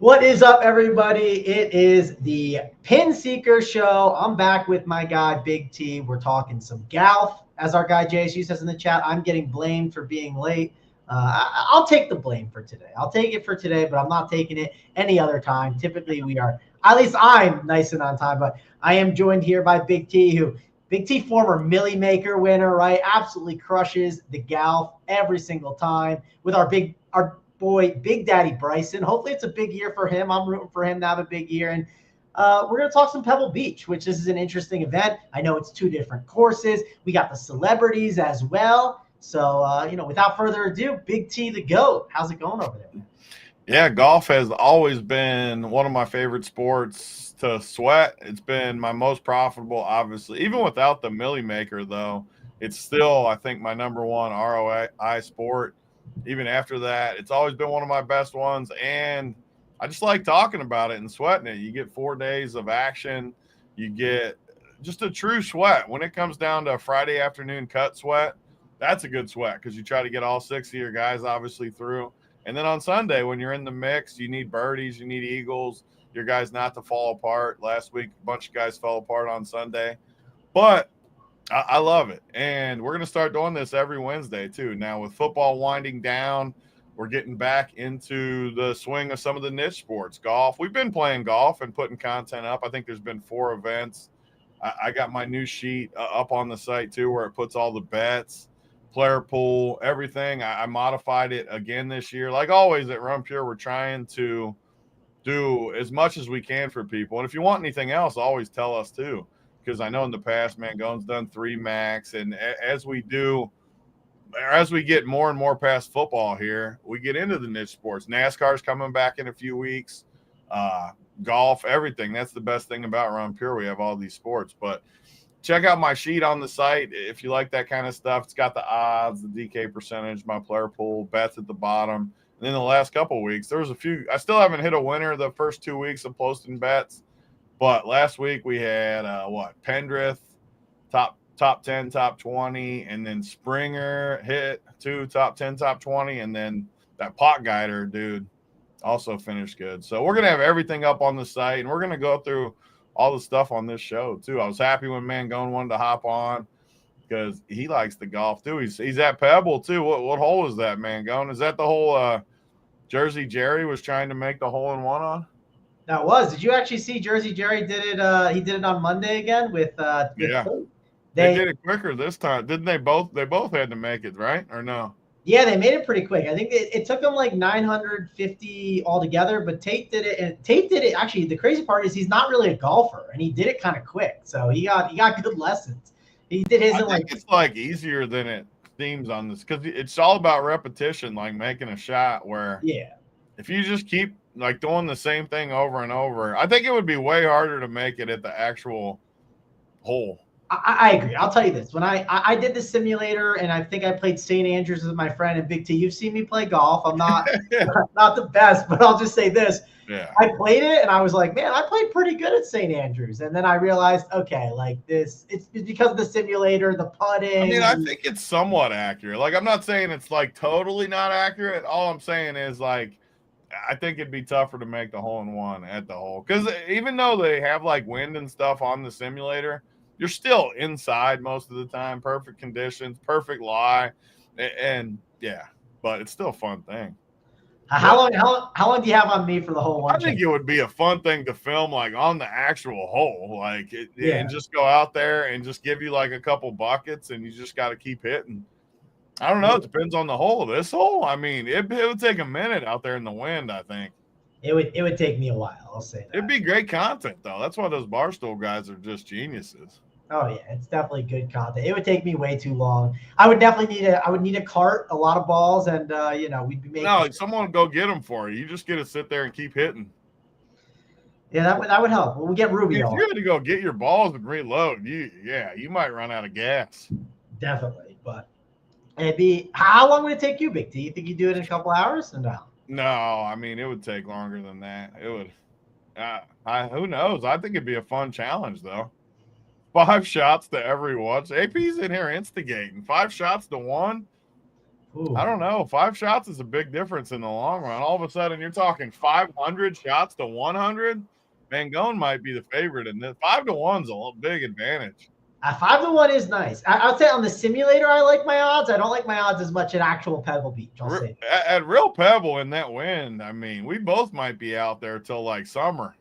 What is up, everybody? It is the PinSeekers show. I'm back with my guy, Big T. We're talking some golf. As our guy JSU says in the chat, I'm getting blamed for being late. I'll take the blame for today. I'll take it for today, but I'm not taking it any other time. Typically, we are, at least I'm nice and on time, but I am joined here by Big T, Big T, former Millie Maker winner, right? Absolutely crushes the golf every single time with our boy, Big Daddy Bryson. Hopefully it's a big year for him. I'm rooting for him to have a big year. And we're going to talk some Pebble Beach, which this is an interesting event. I know it's two different courses. We got the celebrities as well. So, without further ado, Big T the GOAT. How's it going over there, man? Yeah, golf has always been one of my favorite sports to sweat. It's been my most profitable, obviously. Even without the Millie Maker, though, it's still, I think, my number one ROI sport. Even after that, it's always been one of my best ones. And I just like talking about it and sweating it. You get 4 days of action. You get just a true sweat. When it comes down to a Friday afternoon cut sweat, that's a good sweat because you try to get all 6 of your guys obviously through. And then on Sunday, when you're in the mix, you need birdies, you need eagles, your guys not to fall apart. Last week, a bunch of guys fell apart on Sunday. But I love it. And we're going to start doing this every Wednesday, too. Now, with football winding down, we're getting back into the swing of some of the niche sports. Golf. We've been playing golf and putting content up. I think there's been 4 events. I got my new sheet up on the site, too, where it puts all the bets, player pool, everything. I modified it again this year. Like always at Run Pure, we're trying to do as much as we can for people. And if you want anything else, always tell us too. Because I know in the past, Mangone's done 3 max. And as we get more and more past football here, we get into the niche sports. NASCAR's coming back in a few weeks. Golf, everything. That's the best thing about Run Pure. We have all these sports. But check out my sheet on the site if you like that kind of stuff. It's got the odds, the DK percentage, my player pool, bets at the bottom. And then the last couple of weeks, there was a few. I still haven't hit a winner the first 2 weeks of posting bets. But last week we had Pendrith, top 10, top 20, and then Springer hit 2 top 10, top 20, and then that pot guider dude also finished good. So we're gonna have everything up on the site, and we're gonna go through all the stuff on this show too. I was happy when Mangone wanted to hop on because he likes the golf too. He's at Pebble too. What hole is that, Mangone? Is that the whole Jersey Jerry was trying to make the hole in one on? That was. Did you actually see Jersey Jerry did it? He did it on Monday again with yeah. They did it quicker this time, didn't they? They both had to make it, right? Or no? Yeah, they made it pretty quick. I think it took them like 950 altogether, but Tate did it. And Tate did it. Actually, the crazy part is he's not really a golfer, and he did it kind of quick. So he got good lessons. He did his. I think it's like easier than it seems on this because it's all about repetition, like making a shot. Where if you just keep like doing the same thing over and over, I think it would be way harder to make it at the actual hole. I agree. I'll tell you this. When I did the simulator, and I think I played St. Andrews with my friend and Big T. You've seen me play golf. I'm not not the best, but I'll just say this. Yeah. I played it, and I was like, man, I played pretty good at St. Andrews. And then I realized, okay, like this, it's because of the simulator, the putting. I mean, I think it's somewhat accurate. Like, I'm not saying it's like totally not accurate. All I'm saying is like, I think it'd be tougher to make the hole in one at the hole. Because even though they have like wind and stuff on the simulator, you're still inside most of the time, perfect conditions, perfect lie. And yeah, but it's still a fun thing. How long do you have on me for the whole one? I think it would be a fun thing to film like on the actual hole, like and just go out there and just give you like a couple buckets and you just got to keep hitting. I don't know. It depends on the hole. This hole, I mean, it would take a minute out there in the wind, I think. It would take me a while, I'll say that. It'd be great content, though. That's why those Barstool guys are just geniuses. Oh yeah, it's definitely good content. It would take me way too long. I would need a cart, a lot of balls, and we'd be making. No, someone would go get them for you. You just get to sit there and keep hitting. Yeah, that would help. We'll get Ruby. If you had to go get your balls and reload, you might run out of gas. Definitely, but it'd be. How long would it take you, Big T? You think you do it in a couple hours? Or no? No, I mean it would take longer than that. It would. Who knows? I think it'd be a fun challenge, though. 5 shots to every one. AP's in here instigating. 5 shots to 1. I Ooh. don't know. 5 shots is a big difference in the long run. All of a sudden, you're talking 500 shots to 100. Mangone might be the favorite, and 5 to 1's a big advantage. 5-1 is nice. I would say on the simulator, I like my odds. I don't like my odds as much at actual Pebble Beach. I'll say that. At real Pebble in that wind, I mean, we both might be out there till like summer.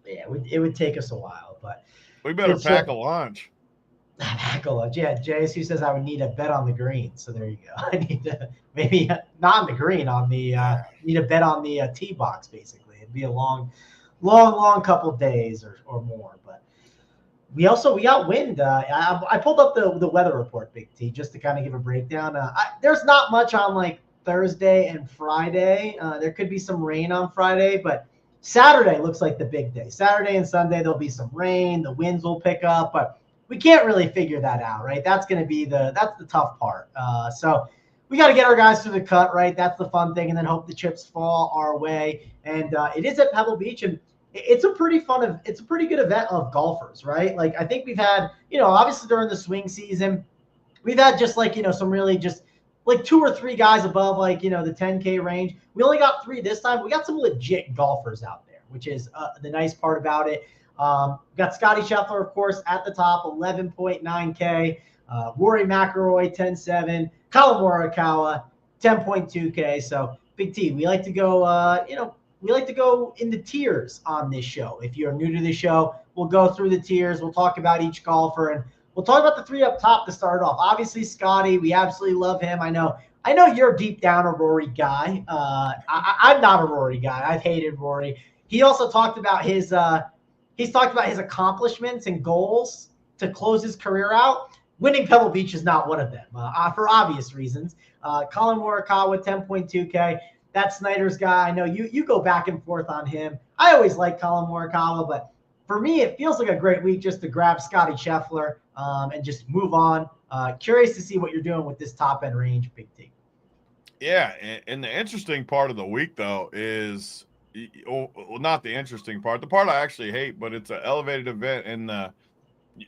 Yeah, it would take us a while, but we better pack a lunch. Pack a lunch. Yeah, JSU says I would need a bet on the green. So there you go. I need to maybe not on the green, on the need a bet on the tee box. Basically, it'd be a long couple days or more. But we got wind. I pulled up the weather report, Big T, just to kind of give a breakdown. There's not much on like Thursday and Friday. There could be some rain on Friday, but Saturday looks like the big day. Saturday and Sunday there'll be some rain. The winds will pick up, but we can't really figure that out, right? That's going to be that's the tough part. So we got to get our guys through the cut, right? That's the fun thing, and then hope the chips fall our way. And it is at Pebble Beach, and it's a pretty good event of golfers, right? Like I think we've had, obviously during the swing season, we've had just like, some really just like 2 or 3 guys above like, the 10K range. We only got 3 this time. We got some legit golfers out there, which is the nice part about it. Got Scotty Scheffler, of course, at the top, 11.9K. Rory McIlroy, 10.7. Colin Morikawa, 10.2K. So Big T, we like to go, we like to go in the tiers on this show. If you're new to the show, we'll go through the tiers. We'll talk about each golfer, and we'll talk about the 3 up top to start off. Obviously, Scotty, we absolutely love him. I know you're deep down a Rory guy. I'm not a Rory guy. I've hated Rory. He also talked about his accomplishments and goals to close his career out. Winning Pebble Beach is not one of them, for obvious reasons. Colin Morikawa, 10.2K. That Snyder's guy. I know you go back and forth on him. I always like Colin Morikawa, but for me, it feels like a great week just to grab Scotty Scheffler and just move on. Curious to see what you're doing with this top end range, Big T. Yeah, and the interesting part of the week though is, well, not the interesting part. The part I actually hate, but it's an elevated event, and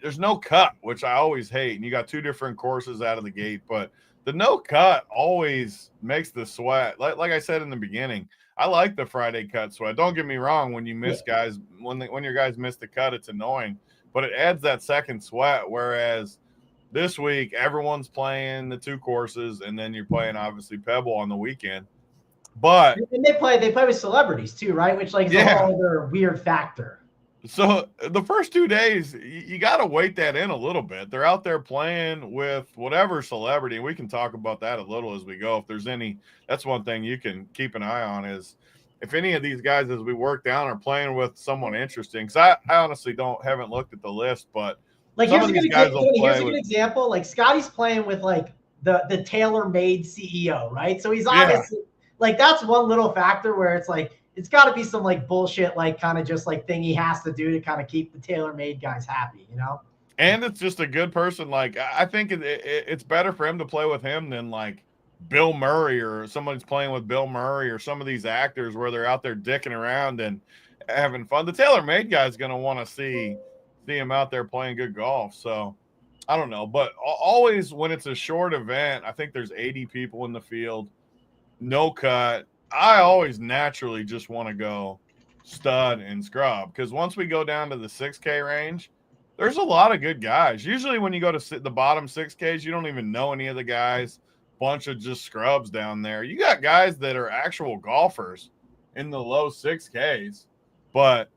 there's no cut, which I always hate. And you got 2 different courses out of the gate, but the no cut always makes the sweat. Like I said in the beginning, I like the Friday cut sweat. Don't get me wrong. When you miss guys, when your guys miss the cut, it's annoying, but it adds that second sweat. Whereas this week, everyone's playing the 2 courses, and then you're playing obviously Pebble on the weekend. But and they play with celebrities too, right? Which like is a whole other weird factor. So the first 2 days, you got to weight that in a little bit. They're out there playing with whatever celebrity. We can talk about that a little as we go. If there's any, that's one thing you can keep an eye on is if any of these guys, as we work down, are playing with someone interesting. Because I honestly haven't looked at the list, but like here's a good example. Like Scotty's playing with like the tailor-made CEO, right? So he's obviously like that's one little factor where it's like it's got to be some like bullshit, like kind of just like thing he has to do to kind of keep the tailor-made guys happy, And it's just a good person. Like I think it's better for him to play with him than like Bill Murray or somebody's playing with Bill Murray or some of these actors where they're out there dicking around and having fun. The tailor-made guy is going to want to see him out there playing good golf. So I don't know, but always when it's a short event, I think there's 80 people in the field, no cut. I always naturally just want to go stud and scrub because once we go down to the 6K range, there's a lot of good guys. Usually when you go to the bottom 6Ks, you don't even know any of the guys. Bunch of just scrubs down there. You got guys that are actual golfers in the low 6Ks, but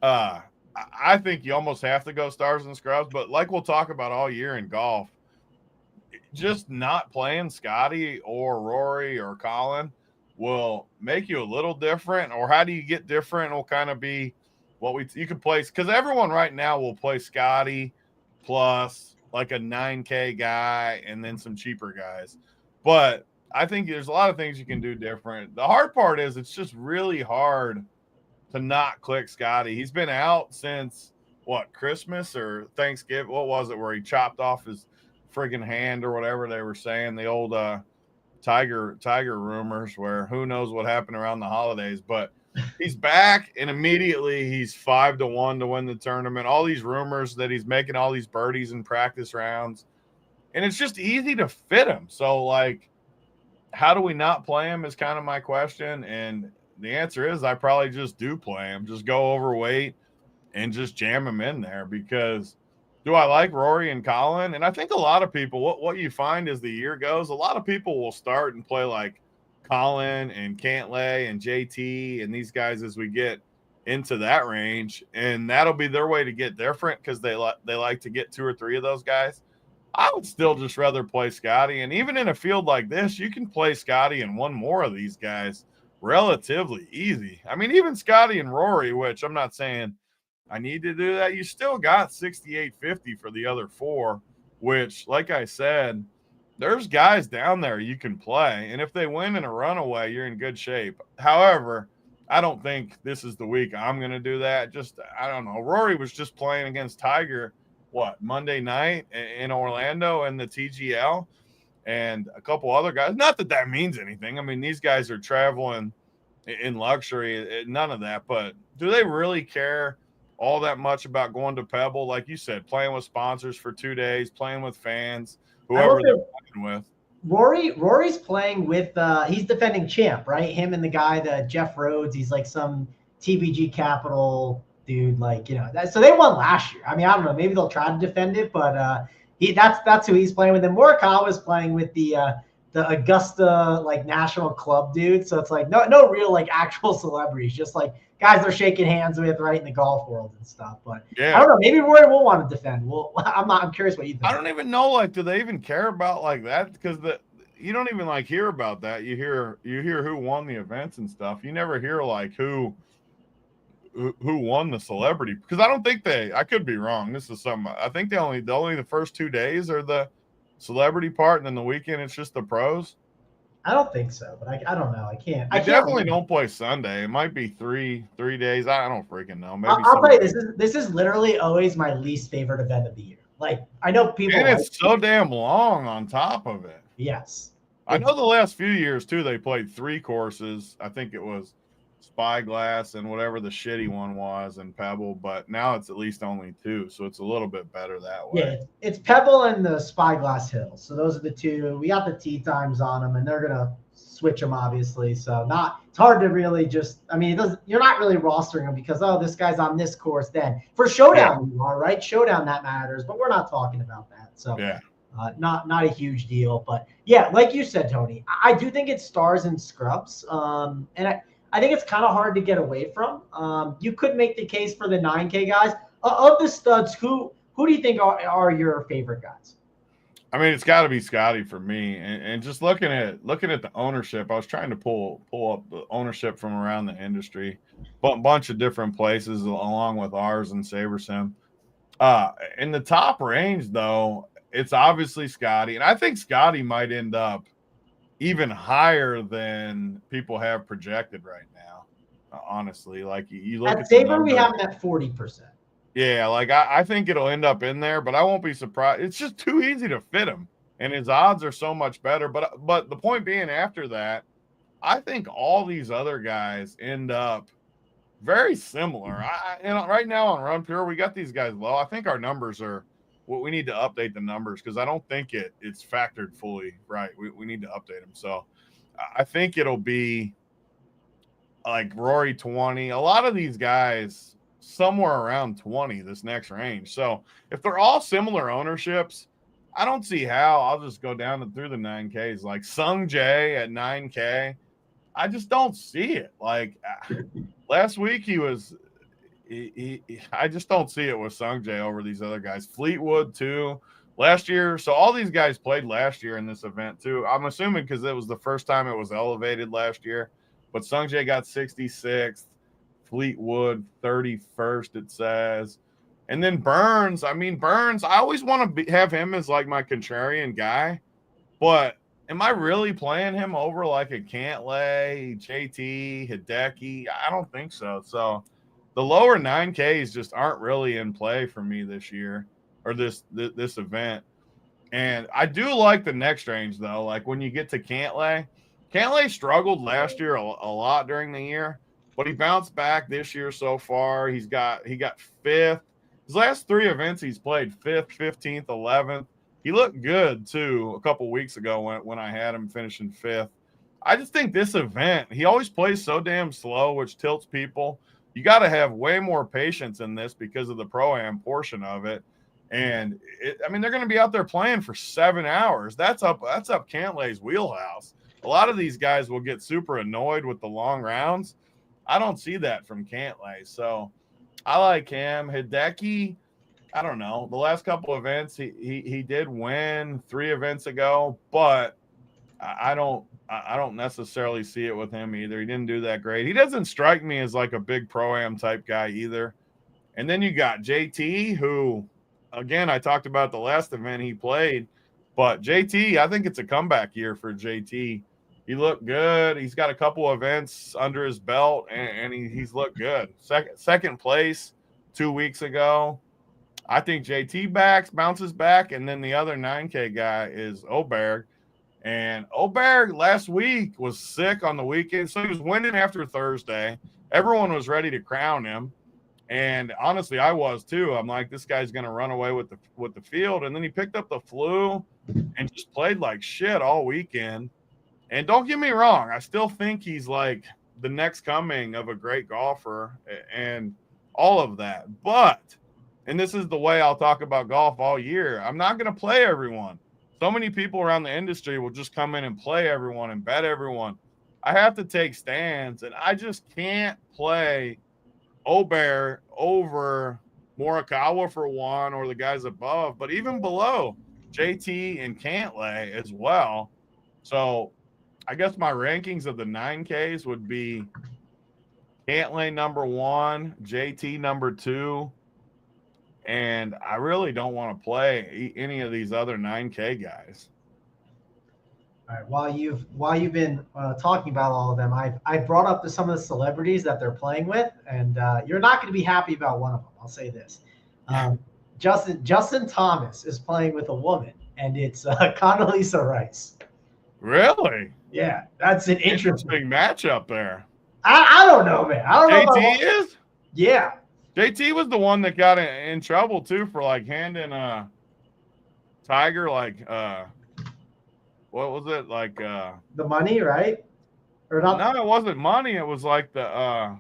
I think you almost have to go stars and scrubs. But like we'll talk about all year in golf, just not playing Scotty or Rory or Colin will make you a little different. Or how do you get different? Will kind of be what you can place, because everyone right now will play Scotty plus like a 9K guy and then some cheaper guys. But I think there's a lot of things you can do different. The hard part is it's just really hard to not click Scotty. He's been out since Christmas or Thanksgiving. What was it where he chopped off his friggin' hand or whatever they were saying, the old tiger rumors, where who knows what happened around the holidays, but he's back and immediately he's 5 to 1 to win the tournament. All these rumors that he's making all these birdies in practice rounds, and it's just easy to fit him. So like how do we not play him is kind of my question. And the answer is I probably just do play him, just go overweight and just jam him in there because do I like Rory and Colin? And I think a lot of people, what you find as the year goes, a lot of people will start and play like Colin and Cantlay and JT and these guys as we get into that range. And that'll be their way to get different because they like to get 2 or 3 of those guys. I would still just rather play Scotty. And even in a field like this, you can play Scotty and one more of these guys relatively easy. I mean, even Scotty and Rory, which I'm not saying I need to do that, you still got 68.50 for the other 4, which, like I said, there's guys down there you can play. And if they win in a runaway, you're in good shape. However, I don't think this is the week I'm going to do that. Just, I don't know. Rory was just playing against Tiger Monday night in Orlando in the TGL and a couple other guys. Not that that means anything. I mean, these guys are traveling in luxury, none of that. But do they really care all that much about going to Pebble? Like you said, playing with sponsors for 2 days, playing with fans, whoever they're playing with. Rory's playing with he's defending champ, right? Him and the guy, the Jeff Rhodes, he's like some TBG Capital dude, like, so they won last year. I mean, I don't know, maybe they'll try to defend it, but that's who he's playing with. And Morikawa's playing with the Augusta like national club dude. So it's like no real like actual celebrities, just like guys they're shaking hands with right in the golf world and stuff. But yeah. I don't know, maybe Rory will want to defend. Well, I'm curious what you think. I don't even know, like, do they even care about like that? Because you don't even like hear about that. You hear who won the events and stuff. You never hear like who won the celebrity, because I don't think I could be wrong. This is something I think only the first 2 days are the celebrity part, and then the weekend it's just the pros. I don't think so, but I don't know. I can't. I definitely don't play Sunday. It might be three days. I don't freaking know. Maybe I'll tell you, this is literally always my least favorite event of the year. Like, I know people, and it's so damn long on top of it. Yes, I know the last few years too. They played 3 courses. I think it was Spyglass and whatever the shitty one was and Pebble, but now it's at least only 2, so it's a little bit better that way. Yeah, it's Pebble and the Spyglass Hills. So those are the 2. We got the tee times on them, and they're gonna switch them obviously. So it's hard to really just. I mean, you're not really rostering them because this guy's on this course. Then for Showdown, you are right. Showdown that matters, but we're not talking about that. So yeah. Not a huge deal, but yeah, like you said, Tony, I do think it's stars and scrubs, and I think it's kind of hard to get away from. You could make the case for the 9K guys. Of the studs, who do you think are your favorite guys? I mean, it's got to be Scotty for me. And just looking at the ownership, I was trying to pull up the ownership from around the industry, but a bunch of different places along with ours and SaberSim. In the top range, though, it's obviously Scotty, and I think Scotty might end up even higher than people have projected right now. Honestly, like you look at Saber, we have him at 40%. Yeah, like I think it'll end up in there, but I won't be surprised. It's just too easy to fit him, and his odds are so much better. But the point being, after that, I think all these other guys end up very similar. Right now on Run Pure, we got these guys low. I think our numbers are. We need to update the numbers because I don't think it's factored fully right. We need to update them. So I think it'll be like Rory 20. A lot of these guys somewhere around 20 this next range. So if they're all similar ownerships, I don't see how. I'll just go down through the 9Ks. Like Sung Jae at 9K, I just don't see it. Like last week he was – I just don't see it with Sung Jae over these other guys. Fleetwood too. Last year, so all these guys played last year in this event too. I'm assuming because it was the first time it was elevated last year. But Sung Jae got 66th, Fleetwood 31st, it says. And then Burns. I mean, Burns, I always want to have him as like my contrarian guy. But am I really playing him over like a Cantlay, JT, Hideki? I don't think so. So the lower 9Ks just aren't really in play for me this year or this event. And I do like the next range, though. Like when you get to Cantlay struggled last year a lot during the year, but he bounced back this year so far. He got 5th. His last 3 events he's played 5th, 15th, 11th. He looked good, too, a couple weeks ago when I had him finishing 5th I just think this event, he always plays so damn slow, which tilts people. You got to have way more patience in this because of the pro-am portion of it. And they're going to be out there playing for 7 hours. That's up Cantlay's wheelhouse. A lot of these guys will get super annoyed with the long rounds. I don't see that from Cantlay. So I like him. Hideki, I don't know. The last couple events, he did win 3 events ago, but I don't necessarily see it with him either. He didn't do that great. He doesn't strike me as like a big pro-am type guy either. And then you got JT, who, again, I talked about the last event he played, but JT, I think it's a comeback year for JT. He looked good. He's got a couple events under his belt, and he's looked good. Second place 2 weeks ago. I think JT bounces back, and then the other 9K guy is Oberg. And Oberg last week was sick on the weekend, so he was winning after Thursday. Everyone was ready to crown him, and honestly, I was too. I'm like, this guy's going to run away with the field, and then he picked up the flu and just played like shit all weekend. And don't get me wrong, I still think he's like the next coming of a great golfer and all of that. But, and this is the way I'll talk about golf all year, I'm not going to play everyone. So many people around the industry will just come in and play everyone and bet everyone. I have to take stands, and I just can't play Oberg over Morikawa for one, or the guys above, but even below JT and Cantlay as well. So I guess my rankings of the 9Ks would be Cantlay number 1, JT number 2, and I really don't want to play any of these other 9K guys. All right. While you've been talking about all of them, I brought up some of the celebrities that they're playing with, and you're not going to be happy about one of them. I'll say this: Justin Thomas is playing with a woman, and it's Condoleezza Rice. Really? Yeah, that's an interesting matchup there. I don't know, man. I don't know. JT is? Yeah. JT was the one that got in trouble too for like handing Tiger like what was it, like the money, right? Or not? No, it wasn't money. It was like the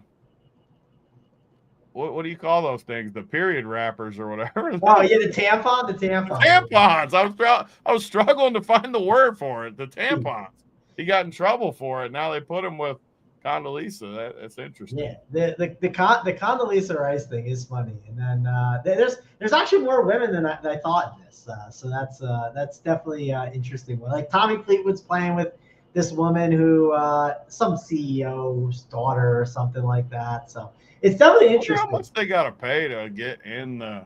what do you call those things? The period wrappers or whatever. Oh yeah, the tampons. The tampons. I was struggling to find the word for it. The tampons. He got in trouble for it. Now they put him with Condoleezza. That's interesting. Yeah, the Condoleezza Rice thing is funny, and then there's actually more women than I thought in this. So that's definitely interesting. Like Tommy Fleetwood's playing with this woman who some CEO's daughter or something like that. So it's definitely interesting. How much they got to pay to get in the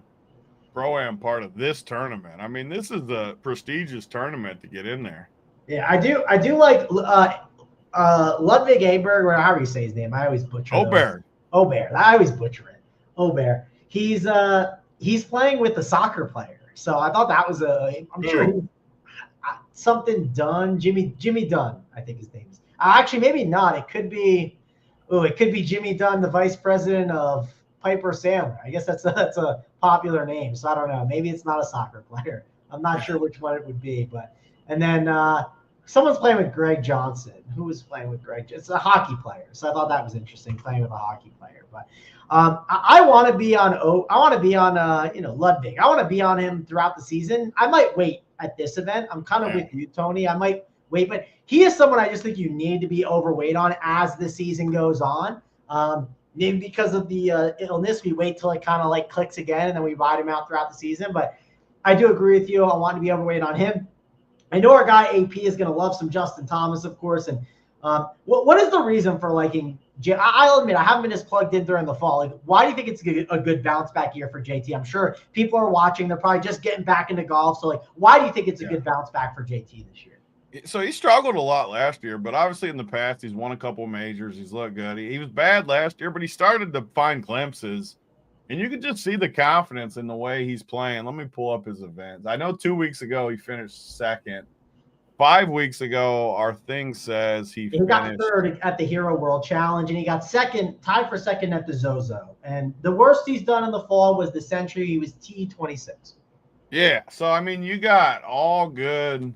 pro-am part of this tournament? I mean, this is a prestigious tournament to get in there. Yeah, I do like Ludwig Aberg, or however you say his name. I always butcher it. Oberg. I always butcher it. Oberg. He's playing with a soccer player. So I thought that was I'm sure something Dunn, Jimmy Dunn, I think his name is. Actually, maybe not. It could be Jimmy Dunn, the vice president of Piper Sandler. I guess that's a popular name. So I don't know. Maybe it's not a soccer player. I'm not sure which one it would be, but. And then someone's playing with Greg Johnson. Who was playing with Greg? It's a hockey player. So I thought that was interesting, playing with a hockey player. But I want to be on Ludwig. I want to be on him throughout the season. I might wait at this event. I'm kind of with you, Tony. I might wait, but he is someone I just think you need to be overweight on as the season goes on. Maybe because of the illness, we wait till it kind of like clicks again, and then we ride him out throughout the season. But I do agree with you. I want to be overweight on him. I know our guy AP is going to love some Justin Thomas, of course. And what is the reason for liking? I'll admit I haven't been as plugged in during the fall. Like, why do you think it's a good bounce back year for JT? I'm sure people are watching; they're probably just getting back into golf. So, like, why do you think it's a good bounce back for JT this year? So he struggled a lot last year, but obviously in the past he's won a couple majors. He's looked good. He was bad last year, but he started to find glimpses. And you can just see the confidence in the way he's playing. Let me pull up his events. I know 2 weeks ago he finished second. 5 weeks ago, our thing says he got third at the Hero World Challenge, and he got tied for second at the Zozo. And the worst he's done in the fall was the Century. He was T26. Yeah. So, I mean, you got all good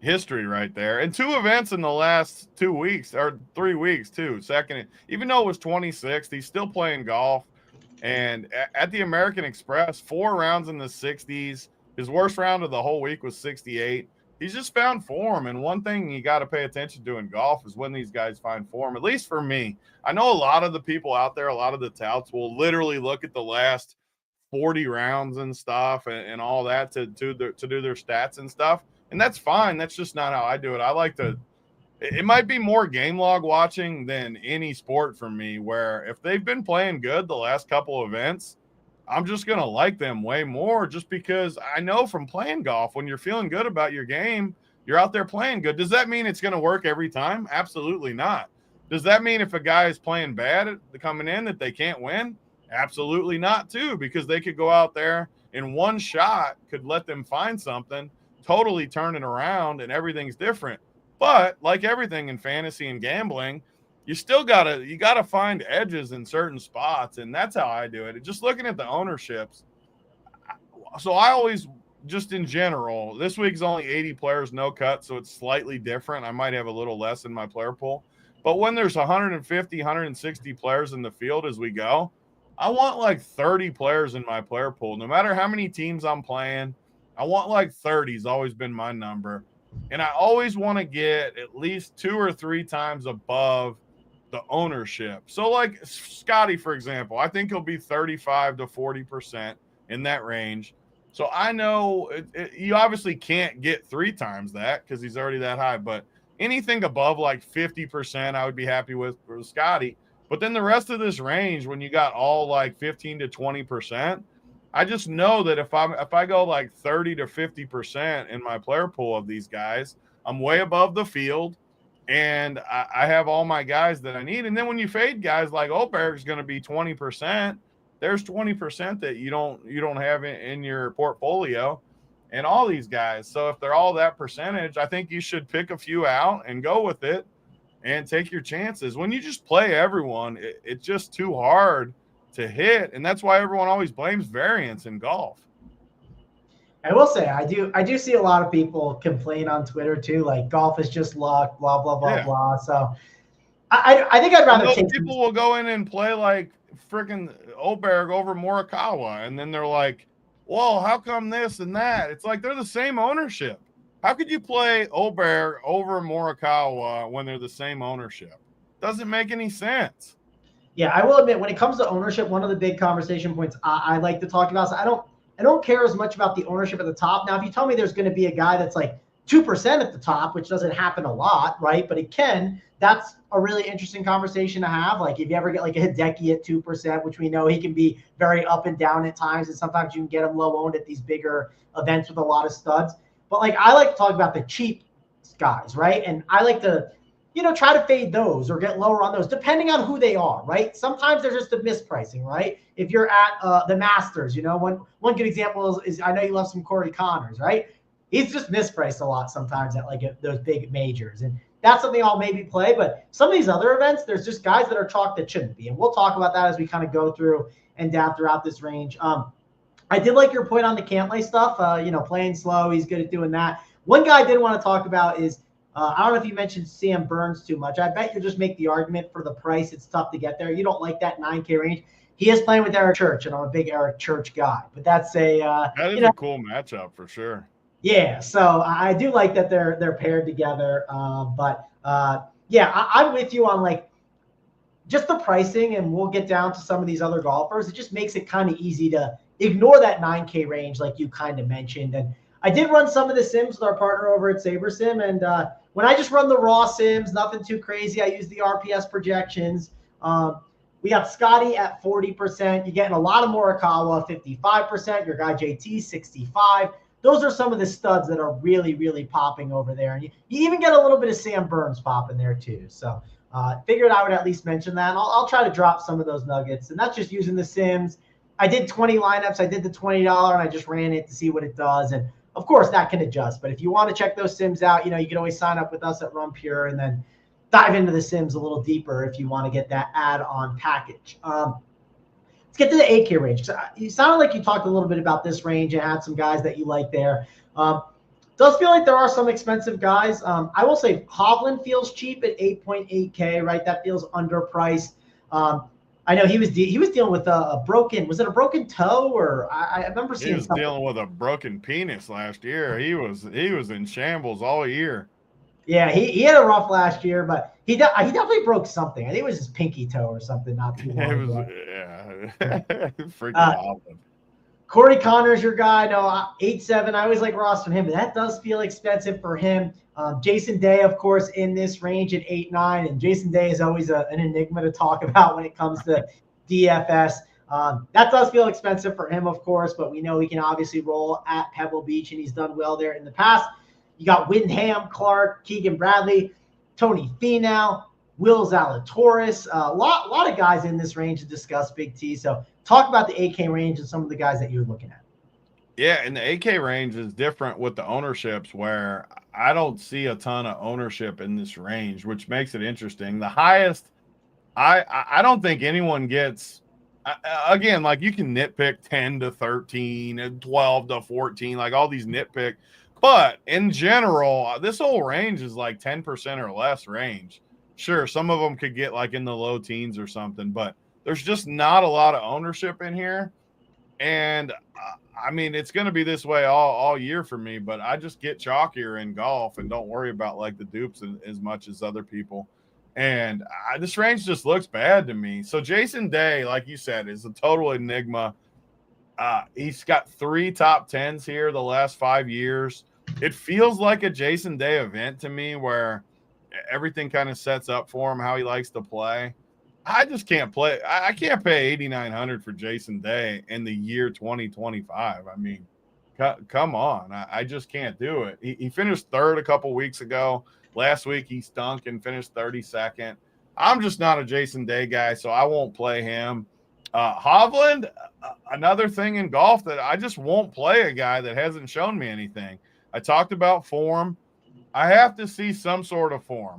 history right there. And 2 events in the last 2 weeks or 3 weeks too. Second, even though it was 26th, he's still playing golf. And at the American Express, 4 rounds in the 60s. His worst round of the whole week was 68. He's just found form. And one thing you got to pay attention to in golf is when these guys find form, at least for me. I know a lot of the people out there, a lot of the touts will literally look at the last 40 rounds and stuff and all that to do their stats and stuff. And that's fine. That's just not how I do it. I like to – it might be more game log watching than any sport for me, where if they've been playing good the last couple of events, I'm just going to like them way more, just because I know from playing golf, when you're feeling good about your game, you're out there playing good. Does that mean it's going to work every time? Absolutely not. Does that mean if a guy is playing bad coming in that they can't win? Absolutely not too, because they could go out there and one shot could let them find something, totally turn it around, and everything's different. But like everything in fantasy and gambling, you still gotta find edges in certain spots, and that's how I do it. Just looking at the ownerships. So I always, just in general, this week's only 80 players, no cut, so it's slightly different. I might have a little less in my player pool. But when there's 150, 160 players in the field as we go, I want like 30 players in my player pool. No matter how many teams I'm playing, I want like 30 has always been my number. And I always want to get at least 2 or 3 times above the ownership. So like Scotty, for example, I think he'll be 35 to 40% in that range. So I know you obviously can't get 3 times that because he's already that high, but anything above like 50%, I would be happy with for Scotty. But then the rest of this range, when you got all like 15 to 20%, I just know that if I go like 30 to 50% in my player pool of these guys, I'm way above the field, and I have all my guys that I need. And then when you fade guys like Oberg's going to be 20%, there's 20% that you don't have in your portfolio, and all these guys. So if they're all that percentage, I think you should pick a few out and go with it and take your chances. When you just play everyone, it's just too hard to hit, and that's why everyone always blames variance in golf. I will say I do see a lot of people complain on Twitter too, like golf is just luck, blah blah blah blah. So I think I'd rather take people will go in and play like freaking Oberg over Morikawa, and then they're like, "Well, how come this and that?" It's like they're the same ownership. How could you play Oberg over Morikawa when they're the same ownership? Doesn't make any sense. Yeah, I will admit, when it comes to ownership, one of the big conversation points I like to talk about. So I don't care as much about the ownership at the top. Now, if you tell me there's going to be a guy that's like 2% at the top, which doesn't happen a lot, right? But it can. That's a really interesting conversation to have. Like if you ever get like a Hideki at 2%, which we know he can be very up and down at times, and sometimes you can get him low owned at these bigger events with a lot of studs. But like I like to talk about the cheap guys, right? And I like to, try to fade those or get lower on those, depending on who they are, right? Sometimes they're just a mispricing, right? If you're at the Masters, one good example is I know you love some Corey Connors, right? He's just mispriced a lot sometimes at like those big majors. And that's something I'll maybe play. But some of these other events, there's just guys that are chalk that shouldn't be. And we'll talk about that as we kind of go through and down throughout this range. I did like your point on the Cantlay stuff, playing slow. He's good at doing that. One guy I did want to talk about is, I don't know if you mentioned Sam Burns too much. I bet you'll just make the argument for the price. It's tough to get there. You don't like that 9K range. He is playing with Eric Church, and I'm a big Eric Church guy. But that's that is a cool matchup for sure. Yeah, so I do like that they're paired together. I'm with you on like just the pricing, and we'll get down to some of these other golfers. It just makes it kind of easy to ignore that 9K range, like you kind of mentioned. And I did run some of the sims with our partner over at SaberSim, and when I just run the raw sims, nothing too crazy. I use the RPS projections. We got Scotty at 40%. You're getting a lot of Morikawa, 55%. Your guy JT, 65%. Those are some of the studs that are really, really popping over there. And you even get a little bit of Sam Burns popping there too. So figured I would at least mention that. And I'll try to drop some of those nuggets. And that's just using the sims. I did 20 lineups. I did the $20 and I just ran it to see what it does. And of course that can adjust. But if you want to check those sims out, you can always sign up with us at Run Pure and then dive into the sims a little deeper if you want to get that add-on package. Let's get to the 8K range. You sounded like you talked a little bit about this range and had some guys that you like there. Doesn't does feel like there are some expensive guys. I will say Hovland feels cheap at 8.8K, right? That feels underpriced. I know he was dealing with a broken, was it a broken toe, or I remember seeing He was something. dealing with a broken penis last year. He was in shambles all year. Yeah, he had a rough last year, but he definitely broke something. I think it was his pinky toe or something not too long ago. Freaking Hovland. Corey Connor's your guy. No, 8.7. I always like rostering him, but that does feel expensive for him. Jason Day, of course, in this range at 8.9. And Jason Day is always an enigma to talk about when it comes to DFS. That does feel expensive for him, of course, but we know he can obviously roll at Pebble Beach, and he's done well there in the past. You got Wyndham Clark, Keegan Bradley, Tony Finau, Will Zalatoris, a lot of guys in this range to discuss, Big T. So talk about the 8K range and some of the guys that you're looking at. Yeah, and the 8K range is different with the ownerships, where I don't see a ton of ownership in this range, which makes it interesting. The highest, I don't think anyone gets. Again, like you can nitpick 10 to 13 and 12 to 14, like all these nitpick. But in general, this whole range is like 10% or less range. Sure, some of them could get like in the low teens or something, but there's just not a lot of ownership in here. And I mean, it's going to be this way all year for me, but I just get chalkier in golf and don't worry about like the dupes as much as other people. And this range just looks bad to me. So Jason Day, like you said, is a total enigma. He's got 3 top 10s here the last 5 years. It feels like a Jason Day event to me, where everything kind of sets up for him, how he likes to play. I just can't play. I can't pay $8,900 for Jason Day in the year 2025. I mean, come on. I just can't do it. He finished third a couple weeks ago. Last week he stunk and finished 32nd. I'm just not a Jason Day guy, so I won't play him. Hovland, another thing in golf that I just won't play a guy that hasn't shown me anything. I talked about form. I have to see some sort of form.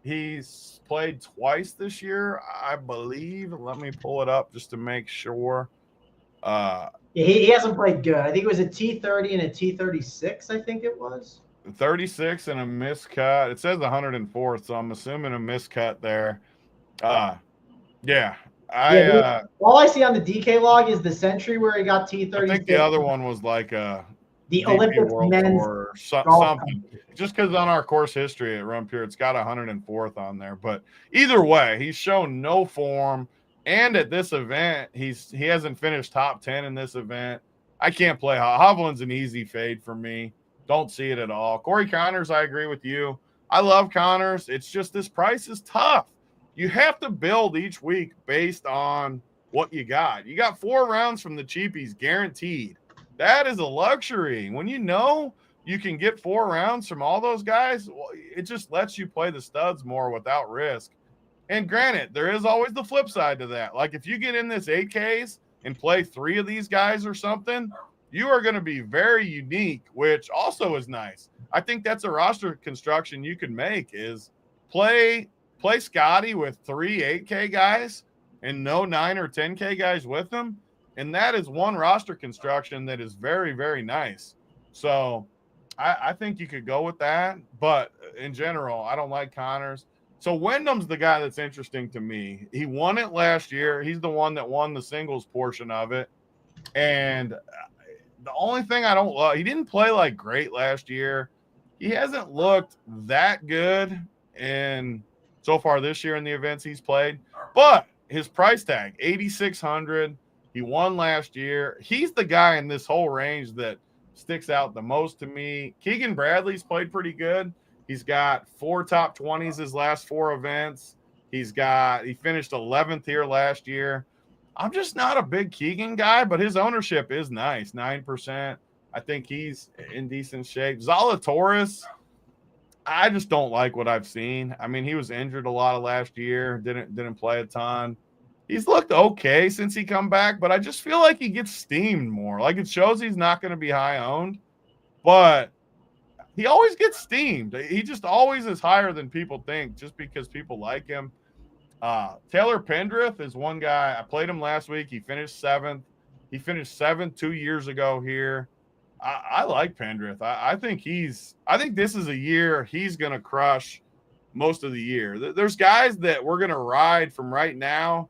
He's played twice this year, I believe. Let me pull it up just to make sure. Yeah, he hasn't played good. I think it was a T30 and a T36, I think it was. 36 and a miscut. It says 104th, so I'm assuming a miscut there. Yeah. All I see on the DK log is the Century where he got T36. I think the other one was like the DP Olympic World men's Tour or something. Just because on our course history at Run Pure, it's got 104th on there. But either way, he's shown no form. And at this event, he hasn't finished top 10 in this event. I can't play. Hovland's an easy fade for me. Don't see it at all. Corey Connors, I agree with you. I love Connors. It's just this price is tough. You have to build each week based on what you got. You got 4 rounds from the cheapies guaranteed. That is a luxury. When you know you can get 4 rounds from all those guys, well, it just lets you play the studs more without risk. And granted, there is always the flip side to that. Like if you get in this 8Ks and play 3 of these guys or something, you are going to be very unique, which also is nice. I think that's a roster construction you can make is play Scotty with 3 8K guys and no 9 or 10K guys with them. And that is one roster construction that is very, very nice. So I think you could go with that. But in general, I don't like Connors. So Wyndham's the guy that's interesting to me. He won it last year. He's the one that won the singles portion of it. And the only thing I don't love, he didn't play like great last year. He hasn't looked that good in so far this year in the events he's played. But his price tag, $8,600. He won last year. He's the guy in this whole range that sticks out the most to me. Keegan Bradley's played pretty good. He's got 4 top 20s his last 4 events. He finished 11th here last year. I'm just not a big Keegan guy, but his ownership is nice, 9%. I think he's in decent shape. Zalatoris, I just don't like what I've seen. I mean, he was injured a lot of last year, didn't play a ton. He's looked okay since he come back, but I just feel like he gets steamed more. Like it shows he's not going to be high owned, but he always gets steamed. He just always is higher than people think just because people like him. Taylor Pendrith is one guy. I played him last week. He finished 7th. He finished 7th 2 years ago here. I like Pendrith. I think this is a year he's going to crush most of the year. There's guys that we're going to ride from right now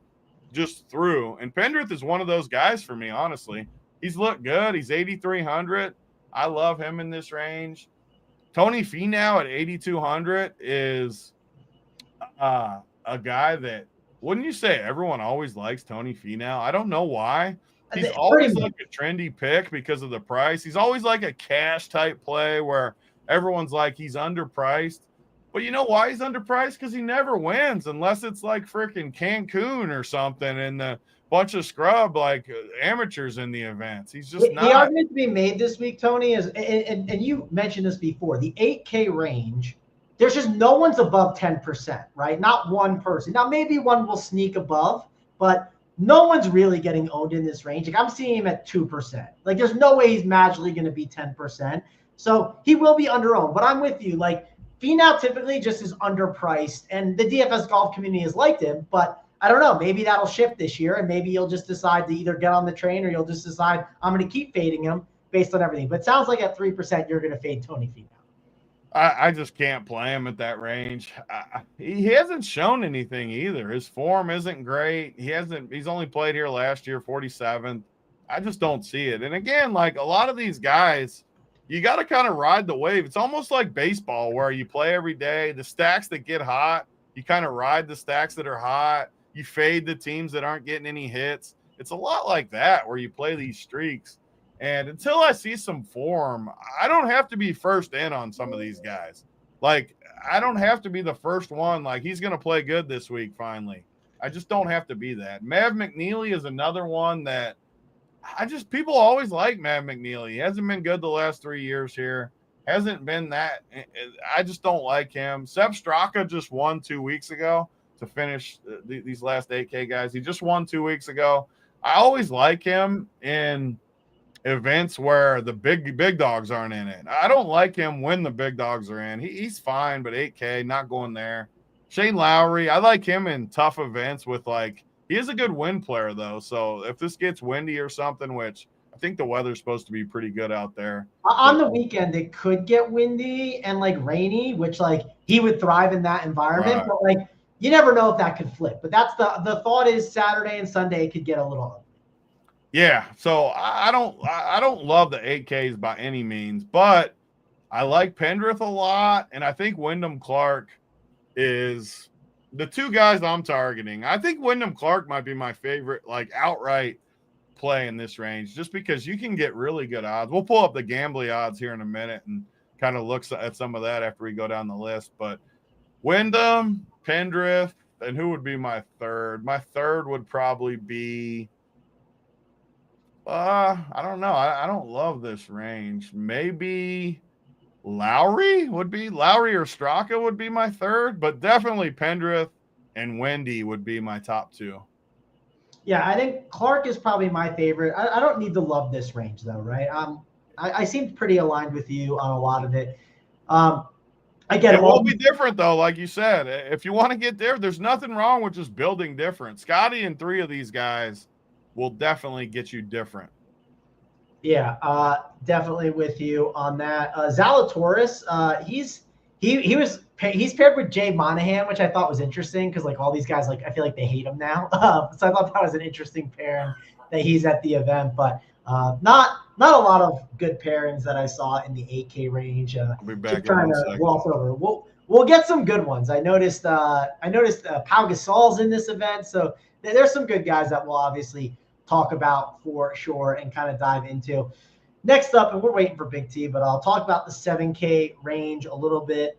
just through. And Pendrith is one of those guys for me, honestly. He's looked good. He's 8,300. I love him in this range. Tony Finau at 8,200 is a guy that, wouldn't you say everyone always likes Tony Finau? I don't know why. He's always like a trendy pick because of the price. He's always like a cash type play where everyone's like he's underpriced. But you know why he's underpriced? Because he never wins unless it's like freaking Cancun or something and a bunch of scrub like amateurs in the events. He's just not. The argument to be made this week, Tony, is, and you mentioned this before, the 8K range, there's just no one's above 10%, right? Not one person. Now, maybe one will sneak above, but no one's really getting owned in this range. Like I'm seeing him at 2%. Like there's no way he's magically going to be 10%. So he will be under owned. But I'm with you. Like Finau typically just is underpriced, and the DFS golf community has liked him. But I don't know. Maybe that'll shift this year, and maybe you'll just decide to either get on the train or you'll just decide I'm going to keep fading him based on everything. But it sounds like at 3% you're going to fade Tony Finau. I just can't play him at that range. He hasn't shown anything either. His form isn't great. He's only played here last year, 47th. I just don't see it. And again, like a lot of these guys, you got to kind of ride the wave. It's almost like baseball where you play every day. The stacks that get hot, you kind of ride the stacks that are hot. You fade the teams that aren't getting any hits. It's a lot like that where you play these streaks. And until I see some form, I don't have to be first in on some of these guys. Like, I don't have to be the first one. Like, he's going to play good this week, finally. I just don't have to be that. Mav McNeely is another one that people always like Mav McNeely. He hasn't been good the last 3 years here. Hasn't been that. I just don't like him. Seb Straka just won 2 weeks ago to finish these last 8K guys. He just won 2 weeks ago. I always like him in events where the big dogs aren't in it. I don't like him when the big dogs are in. He's fine, but 8K, not going there. Shane Lowry, I like him in tough events with like, he is a good wind player though. So if this gets windy or something, which I think the weather's supposed to be pretty good out there. On the weekend, it could get windy and like rainy, which like he would thrive in that environment. Right. But like, you never know if that could flip. But that's the thought is Saturday and Sunday it could get a little ugly. Yeah, so I don't love the 8Ks by any means, but I like Pendrith a lot, and I think Wyndham Clark is the two guys I'm targeting. I think Wyndham Clark might be my favorite, like outright play in this range, just because you can get really good odds. We'll pull up the Gambly odds here in a minute and kind of look at some of that after we go down the list. But Wyndham, Pendrith, and who would be my third? My third would probably be. I don't know. I don't love this range. Maybe Lowry or Straka would be my third, but definitely Pendrith and Wendy would be my top two. Yeah, I think Clark is probably my favorite. I don't need to love this range though, right? I seem pretty aligned with you on a lot of it. Again, it will be different though, like you said. If you want to get there, there's nothing wrong with just building different. Scotty and three of these guys will definitely get you different. Yeah, definitely with you on that. Zalatoris, he's paired with Jay Monahan, which I thought was interesting because like all these guys, like I feel like they hate him now. So I thought that was an interesting pairing that he's at the event, but not a lot of good pairings that I saw in the 8K range. I'll be back trying to walk over. We'll get some good ones. I noticed Pau Gasol's in this event, so there's some good guys that we'll obviously talk about for sure and kind of dive into. Next up, and we're waiting for Big T, but I'll talk about the 7K range a little bit.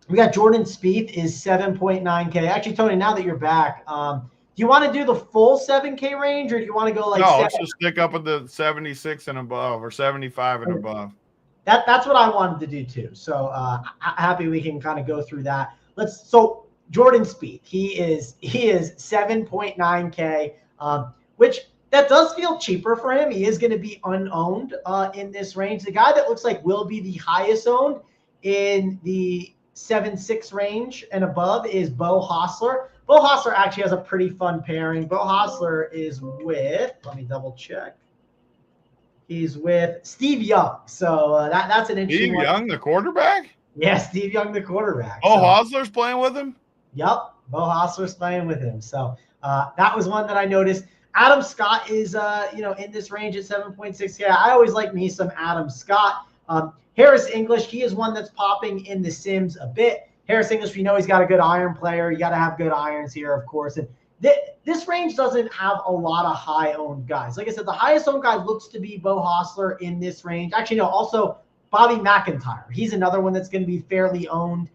We got Jordan Spieth is 7.9K. Actually, Tony, now that you're back, do you want to do the full 7K range or do you want to go like let's just stick up with the 76 and above or 75 and above. That's what I wanted to do too. So happy we can kind of go through that. So Jordan Spieth, he is 7.9K, which that does feel cheaper for him. He is going to be unowned in this range. The guy that looks like will be the highest owned in the 7.6 range and above is Bo Hostler. Bo Hostler actually has a pretty fun pairing. Bo Hostler is with, let me double check. He's with Steve Young. So that's an interesting Steve Young, the quarterback? Yeah, Steve Young, the quarterback. Oh, Hosler's playing with him? Yep, Bo Hosler's playing with him. So that was one that I noticed. Adam Scott is, in this range at 7.6K. I always like me some Adam Scott. Harris English, he is one that's popping in the Sims a bit. Harris English, we know he's got a good iron player. You got to have good irons here, of course. And this range doesn't have a lot of high-owned guys. Like I said, the highest-owned guy looks to be Bo Hosler in this range. Actually, no, also Bobby McIntyre. He's another one that's going to be fairly owned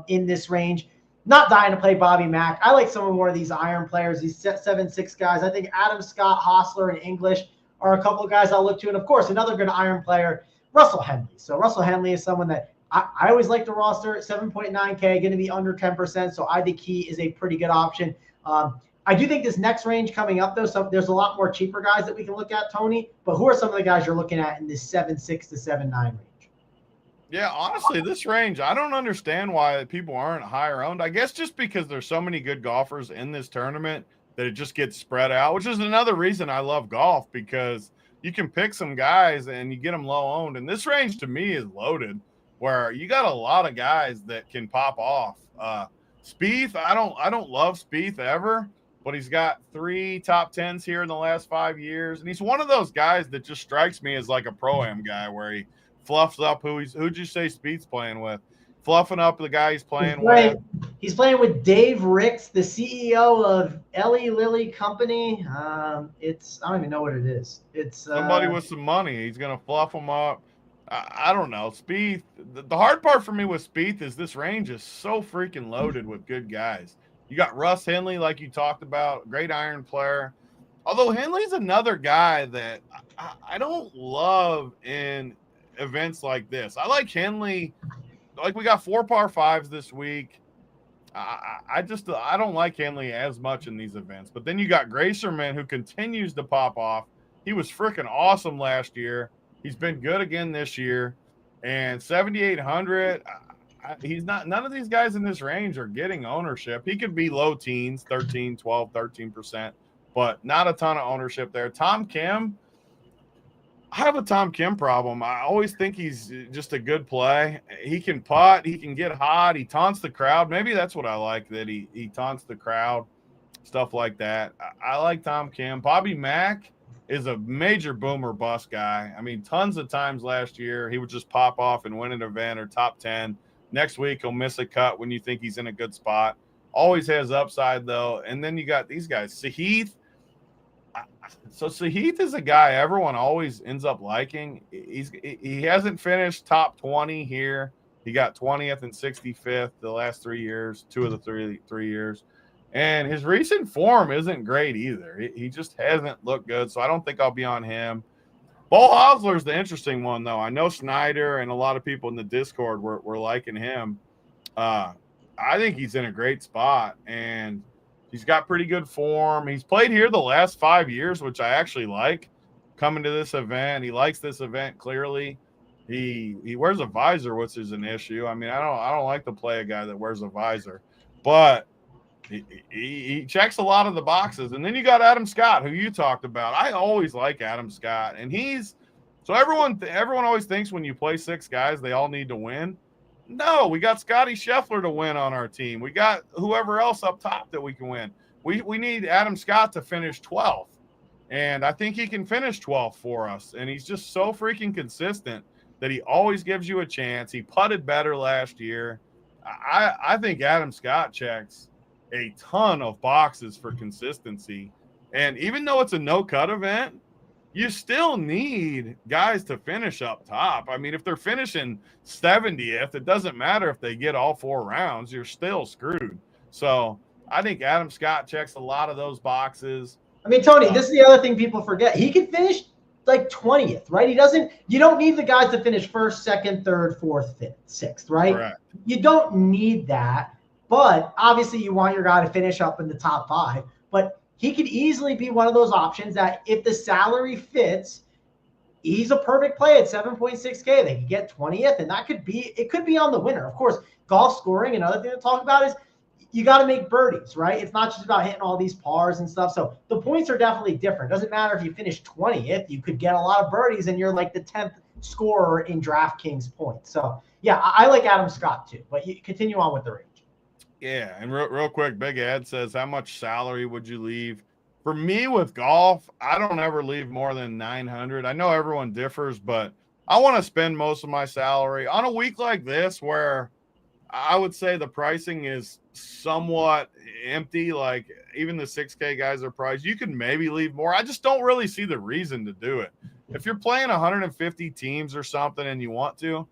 in this range. Not dying to play Bobby Mack. I like some more of these iron players, these 7-6 guys. I think Adam Scott, Hosler, and English are a couple of guys I'll look to. And, of course, another good iron player, Russell Henley. So Russell Henley is someone that I always like the roster. 7.9K, going to be under 10%. So I think he is a pretty good option. I do think this next range coming up, though, so there's a lot more cheaper guys that we can look at, Tony. But who are some of the guys you're looking at in this 7.6 to 7.9 range? Yeah, honestly, this range, I don't understand why people aren't higher owned. I guess just because there's so many good golfers in this tournament that it just gets spread out, which is another reason I love golf, because you can pick some guys and you get them low owned. And this range to me is loaded, where you got a lot of guys that can pop off. Spieth, I don't love Spieth ever, but he's got 3 top 10s here in the last 5 years. And he's one of those guys that just strikes me as like a pro-am guy, where he fluffs up who'd you say Spieth's playing with? Fluffing up the guy he's playing with. He's playing with Dave Ricks, the CEO of Eli Lilly Company. I don't even know what it is. It's somebody with some money. He's gonna fluff him up. I don't know. Spieth. The hard part for me with Spieth is this range is so freaking loaded with good guys. You got Russ Henley, like you talked about, great iron player. Although Henley's another guy that I don't love in events like this. I like Henley. Like, we got 4 par 5s this week. I don't like Henley as much in these events. But then you got Gracerman, who continues to pop off. He was freaking awesome last year. He's been good again this year. And 7,800, he's not. None of these guys in this range are getting ownership. He could be low teens, 13, 12, 13%, but not a ton of ownership there. Tom Kim, I have a Tom Kim problem. I always think he's just a good play. He can putt. He can get hot. He taunts the crowd. Maybe that's what I like, that he taunts the crowd, stuff like that. I like Tom Kim. Bobby Mack is a major boomer bust guy. I mean, tons of times last year, he would just pop off and win an event or top 10. Next week, he'll miss a cut when you think he's in a good spot. Always has upside, though. And then you got these guys. Sahith. So Sahith is a guy everyone always ends up liking. He hasn't finished top 20 here. He got 20th and 65th the last 3 years, 2 of the three years. And his recent form isn't great either. He just hasn't looked good, so I don't think I'll be on him. Bo Hosler's the interesting one, though. I know Snyder and a lot of people in the Discord were liking him. I think he's in a great spot, and he's got pretty good form. He's played here the last 5 years, which I actually like. Coming to this event, he likes this event clearly. He wears a visor, which is an issue. I mean, I don't like to play a guy that wears a visor, but he checks a lot of the boxes. And then you got Adam Scott, who you talked about. I always like Adam Scott, and everyone always thinks when you play 6 guys, they all need to win. No, we got Scotty Scheffler to win on our team. We got whoever else up top that we can win. We need Adam Scott to finish 12th, and I think he can finish 12th for us. And he's just so freaking consistent that he always gives you a chance. He putted better last year. I think Adam Scott checks a ton of boxes for consistency. And even though it's a no-cut event, you still need guys to finish up top. I mean, if they're finishing 70th, it doesn't matter if they get all 4 rounds. You're still screwed. So I think Adam Scott checks a lot of those boxes. I mean, Tony, this is the other thing people forget. He could finish like 20th, right? You don't need the guys to finish 1st, 2nd, 3rd, 4th, 5th, 6th, right? Correct. You don't need that. But obviously you want your guy to finish up in the top 5. But he could easily be one of those options that if the salary fits, he's a perfect play at 7.6K. They could get 20th, and it could be on the winner. Of course, golf scoring, another thing to talk about is you got to make birdies, right? It's not just about hitting all these pars and stuff. So the points are definitely different. It doesn't matter if you finish 20th, you could get a lot of birdies and you're like the 10th scorer in DraftKings points. So yeah, I like Adam Scott too, but you continue on with the range. Yeah, and real quick, Big Ed says, how much salary would you leave? For me with golf, I don't ever leave more than 900. I know everyone differs, but I want to spend most of my salary on a week like this where I would say the pricing is somewhat empty. Like even the 6K guys are priced. You can maybe leave more. I just don't really see the reason to do it. If you're playing 150 teams or something and you want to,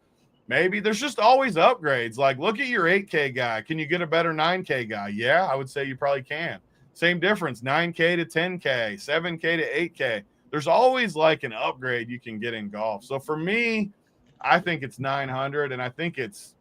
maybe there's just always upgrades. Like look at your 8K guy. Can you get a better 9K guy? Yeah, I would say you probably can. Same difference, 9K to 10K, 7K to 8K. There's always like an upgrade you can get in golf. So for me, I think it's 900, and I think it's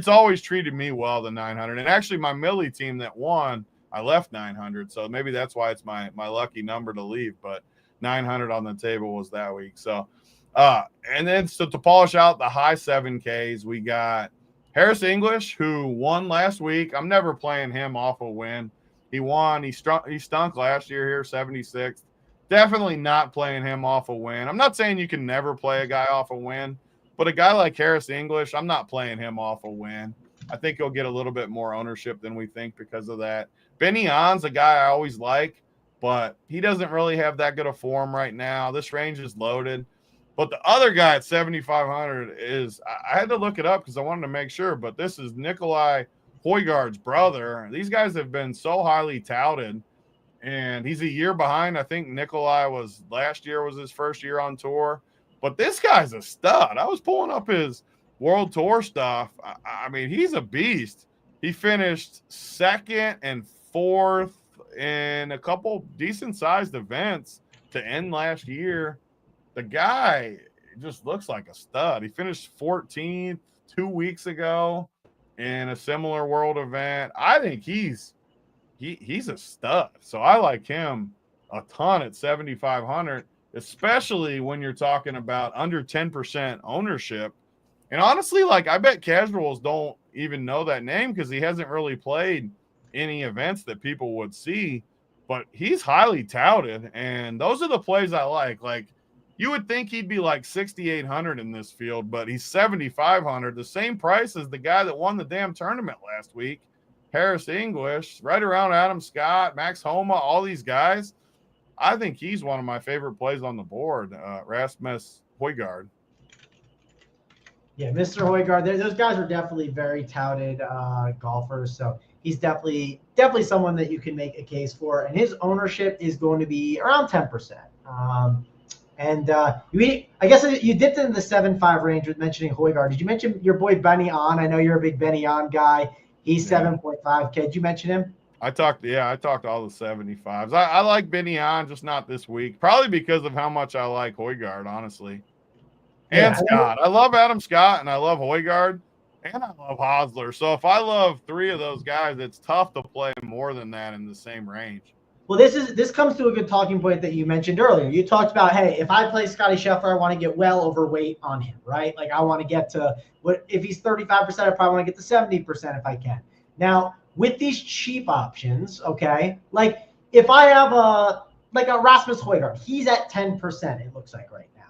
always treated me well, the 900. And actually my Millie team that won, I left 900. So maybe that's why it's my lucky number to leave. But 900 on the table was that week. So and then so to polish out the high 7Ks, we got Harris English, who won last week. I'm never playing him off a win. He won. He stunk last year here, 76th. Definitely not playing him off a win. I'm not saying you can never play a guy off a win, but a guy like Harris English, I'm not playing him off a win. I think he'll get a little bit more ownership than we think because of that. Benny On's a guy I always like, but he doesn't really have that good a form right now. This range is loaded. But the other guy at 7,500 is – I had to look it up because I wanted to make sure, but this is Nikolai Højgaard's brother. These guys have been so highly touted, and he's a year behind. I think Nikolai was – last year was his first year on tour. But this guy's a stud. I was pulling up his World Tour stuff. I mean, he's a beast. He finished second and fourth in a couple decent-sized events to end last year. The guy just looks like a stud. He finished 14th 2 weeks ago in a similar world event. I think he's a stud. So I like him a ton at 7,500, especially when you're talking about under 10% ownership. And honestly, like I bet casuals don't even know that name because he hasn't really played any events that people would see, but he's highly touted. And those are the plays I like. Like you would think he'd be like 6,800 in this field, but he's 7,500, the same price as the guy that won the damn tournament last week, Harris English, right around Adam Scott, Max Homa, all these guys. I think he's one of my favorite plays on the board, Rasmus Højgaard. Yeah, Mr. Højgaard, those guys are definitely very touted golfers. So he's definitely someone that you can make a case for. And his ownership is going to be around 10%. I guess you dipped into the 7.5 range with mentioning Højgaard. Did you mention your boy Benny On? I know you're a big Benny On guy. He's 7.5K. Did you mention him? I talked all the 75s. I like Benny On, just not this week. Probably because of how much I like Højgaard, honestly. And Scott. I love Adam Scott, and I love Højgaard, and I love Hosler. So if I love three of those guys, it's tough to play more than that in the same range. Well, this comes to a good talking point that you mentioned earlier. You talked about, hey, if I play Scotty Scheffler, I want to get well overweight on him, right? Like I want to get to if he's 35%, I probably want to get to 70% if I can. Now, with these cheap options, okay, like if I have a Rasmus Højgaard, he's at 10%, it looks like right now.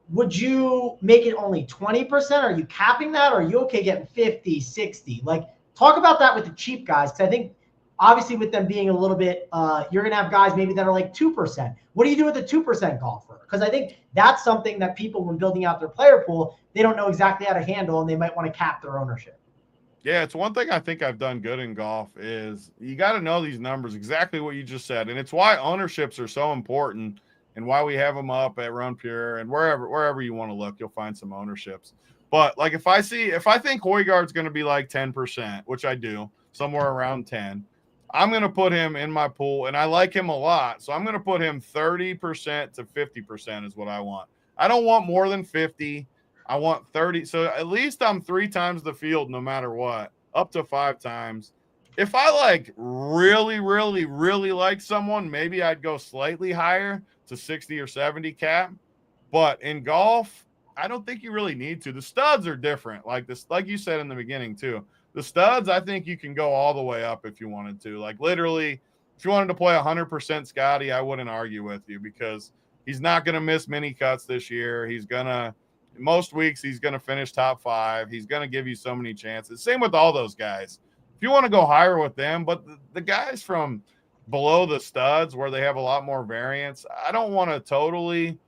Would you make it only 20%? Are you capping that? Or are you okay getting 50, 60? Like talk about that with the cheap guys, because I think obviously with them being a little bit, you're going to have guys maybe that are like 2%. What do you do with the 2% golfer? Because I think that's something that people, when building out their player pool, they don't know exactly how to handle, and they might want to cap their ownership. Yeah, it's one thing I think I've done good in golf is you got to know these numbers, exactly what you just said. And it's why ownerships are so important and why we have them up at Run Pure and wherever you want to look, you'll find some ownerships. But like if I think Højgaard's going to be like 10%, which I do, somewhere around 10, I'm going to put him in my pool, and I like him a lot. So I'm going to put him 30% to 50% is what I want. I don't want more than 50. I want 30. So at least I'm 3 times the field no matter what, up to 5 times. If I like really, really, really like someone, maybe I'd go slightly higher to 60 or 70 cap. But in golf, I don't think you really need to. The studs are different. Like you said in the beginning too. The studs, I think you can go all the way up if you wanted to. Like literally, if you wanted to play 100% Scotty, I wouldn't argue with you because he's not going to miss many cuts this year. He's going to – most weeks he's going to finish top 5. He's going to give you so many chances. Same with all those guys. If you want to go higher with them, but the guys from below the studs where they have a lot more variance, I don't want to totally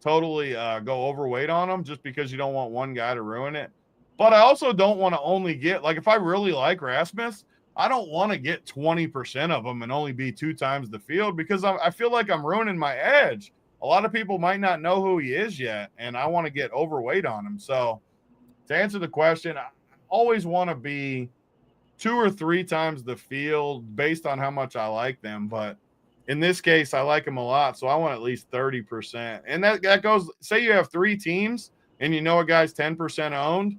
go overweight on them just because you don't want one guy to ruin it. But I also don't want to only get – like if I really like Rasmus, I don't want to get 20% of them and only be 2 times the field because I feel like I'm ruining my edge. A lot of people might not know who he is yet, and I want to get overweight on him. So to answer the question, I always want to be 2 or 3 times the field based on how much I like them. But in this case, I like them a lot, so I want at least 30%. And that goes – say you have 3 teams and you know a guy's 10% owned,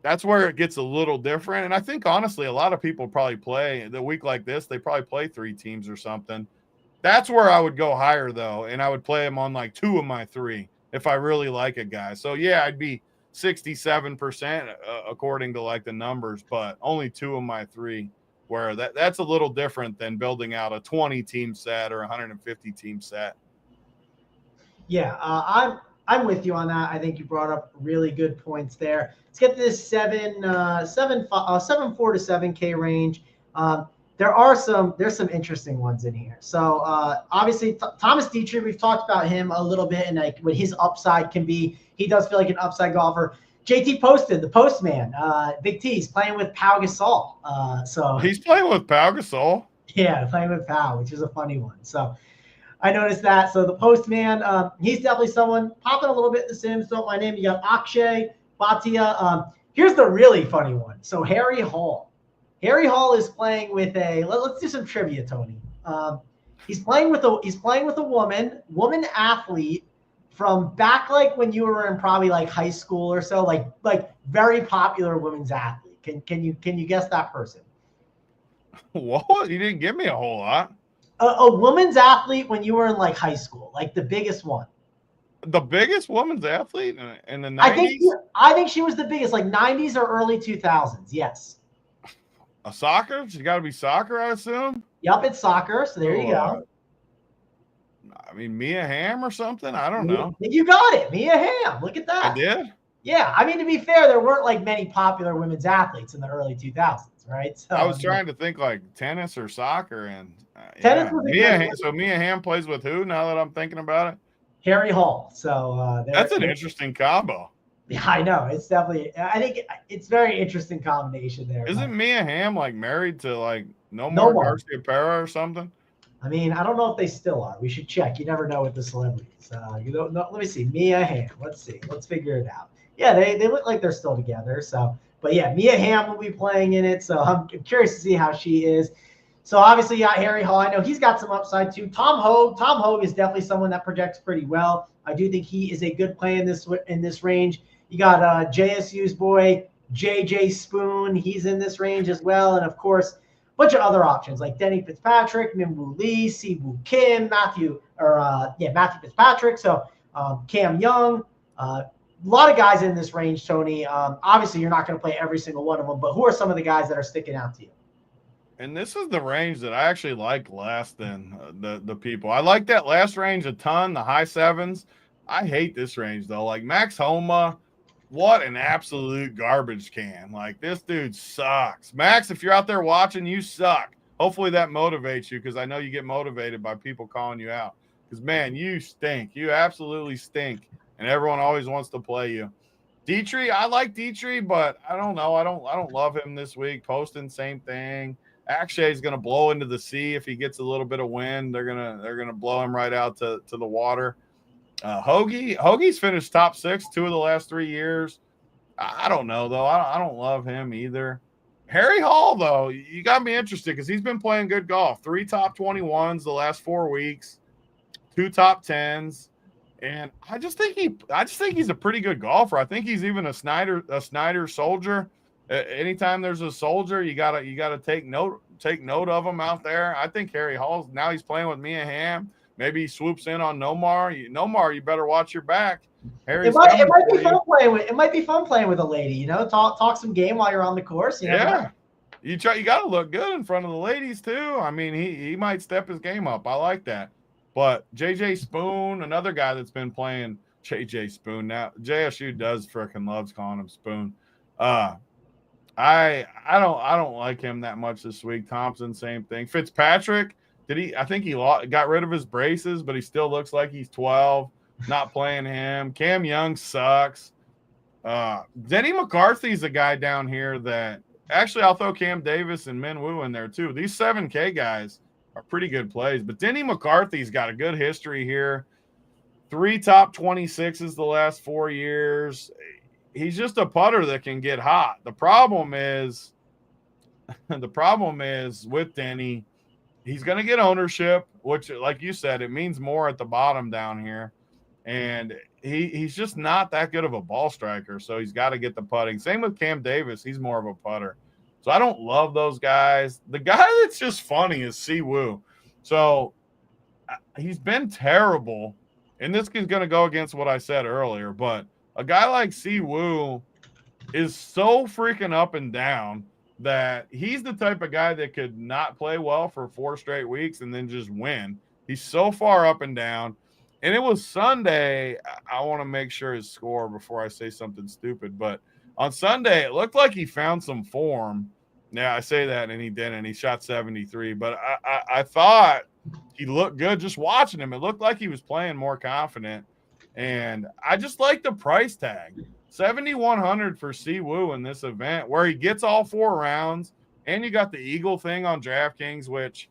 that's where it gets a little different. And I think, honestly, a lot of people probably play the week like this. They probably play 3 teams or something. That's where I would go higher, though, and I would play him on like 2 of my 3 if I really like a guy. So, yeah, I'd be 67% according to like the numbers, but only 2 of my 3 where that's a little different than building out a 20-team set or 150-team set. Yeah, I'm with you on that. I think you brought up really good points there. Let's get to this 7 4 to 7K range. There's some interesting ones in here. So obviously Thomas Dietrich, we've talked about him a little bit and like what his upside can be. He does feel like an upside golfer. JT Poston, the Postman, Big T's playing with Pau Gasol. So he's playing with Pau Gasol. Yeah, playing with Pau, which is a funny one. So I noticed that. So the Postman, he's definitely someone popping a little bit in the Sims. Don't mind him. You got Akshay, Bhatia. Here's the really funny one. So Harry Hall. Harry Hall is playing with let's do some trivia, Tony. He's playing with a woman athlete from back like when you were in probably like high school or so, like very popular women's athlete. Can you guess that person? What? You didn't give me a whole lot. A woman's athlete when you were in like high school, like the biggest one. The biggest women's athlete in the 90s? I think she was the biggest, like 90s or early 2000s. Yes. A soccer? She got to be soccer, I assume. Yep, it's soccer. So there you go. I mean, Mia Hamm or something? I don't know. You got it. Mia Hamm. Look at that. I did? Yeah. I mean, to be fair, there weren't like many popular women's athletes in the early 2000s, right? So, I was trying to think like tennis or soccer. And tennis so Mia Hamm plays with who now that I'm thinking about it? Harry Hall. So that's an interesting combo. Yeah, I know. It's definitely, I think it's very interesting combination there. Isn't Mia Hamm like married to like no more Garcia Pera or something? I mean, I don't know if they still are. We should check. You never know with the celebrities. You don't know. Let me see. Mia Hamm. Let's see. Let's figure it out. Yeah, they look like they're still together. So, but yeah, Mia Hamm will be playing in it. So I'm curious to see how she is. So obviously, you got Harry Hall. I know he's got some upside too. Tom Hogue is definitely someone that projects pretty well. I do think he is a good play in this range. You got JSU's boy JJ Spoon. He's in this range as well, and of course, a bunch of other options like Denny Fitzpatrick, Minwoo Lee, Siwoo Kim, Matthew Fitzpatrick. So Cam Young. A lot of guys in this range, Tony. Obviously, you're not going to play every single one of them, but who are some of the guys that are sticking out to you? And this is the range that I actually like less than the people. I like that last range a ton, the high 7s. I hate this range, though. Like Max Homa, what an absolute garbage can. Like, this dude sucks. Max, if you're out there watching, you suck. Hopefully that motivates you because I know you get motivated by people calling you out. Because, man, you stink. You absolutely stink. And everyone always wants to play you. Dietrich, I like Dietrich, but I don't know. I don't love him this week. Posting, same thing. Akshay is going to blow into the sea if he gets a little bit of wind. They're gonna blow him right out to the water. Hoagie's finished top 6 2 of the last 3 years. I don't know though. I don't love him either. Harry Hall though, you got me interested because he's been playing good golf. 3 top 21s the last 4 weeks, 2 top 10s, and I just think he's a pretty good golfer. I think he's even a Snyder soldier. Anytime there's a soldier, you gotta take note of him out there. I think Harry Hall's now he's playing with Mia Hamm. Maybe he swoops in on Nomar. Nomar, you better watch your back. It might be fun playing with. It might be fun playing with a lady. You know, talk some game while you're on the course. You yeah, you got to look good in front of the ladies too. I mean, he might step his game up. I like that. But JJ Spoon, another guy that's been playing. JJ Spoon now. JSU does frickin' loves calling him Spoon. I don't like him that much this week. Thompson, same thing. Fitzpatrick, I think he got rid of his braces, but he still looks like he's 12. Not playing him. Cam Young sucks. Denny McCarthy's a guy down here that actually I'll throw Cam Davis and Min Woo in there too. These 7K guys are pretty good plays, but Denny McCarthy's got a good history here. 3 top 26s the last 4 years. He's just a putter that can get hot. The problem is with Denny, he's going to get ownership, which, like you said, it means more at the bottom down here. And he's just not that good of a ball striker, so he's got to get the putting. Same with Cam Davis. He's more of a putter. So I don't love those guys. The guy that's just funny is Si Woo. So he's been terrible. And this is going to go against what I said earlier, but a guy like Si Woo is so freaking up and down that he's the type of guy that could not play well for 4 straight weeks and then just win. He's so far up and down. And it was Sunday. I want to make sure his score before I say something stupid, but on Sunday, it looked like he found some form. Yeah, I say that, and he didn't. He shot 73, but I thought he looked good just watching him. It looked like he was playing more confident, and I just like the price tag. 7,100 for Si Woo in this event where he gets all 4 rounds, and you got the Eagle thing on DraftKings, which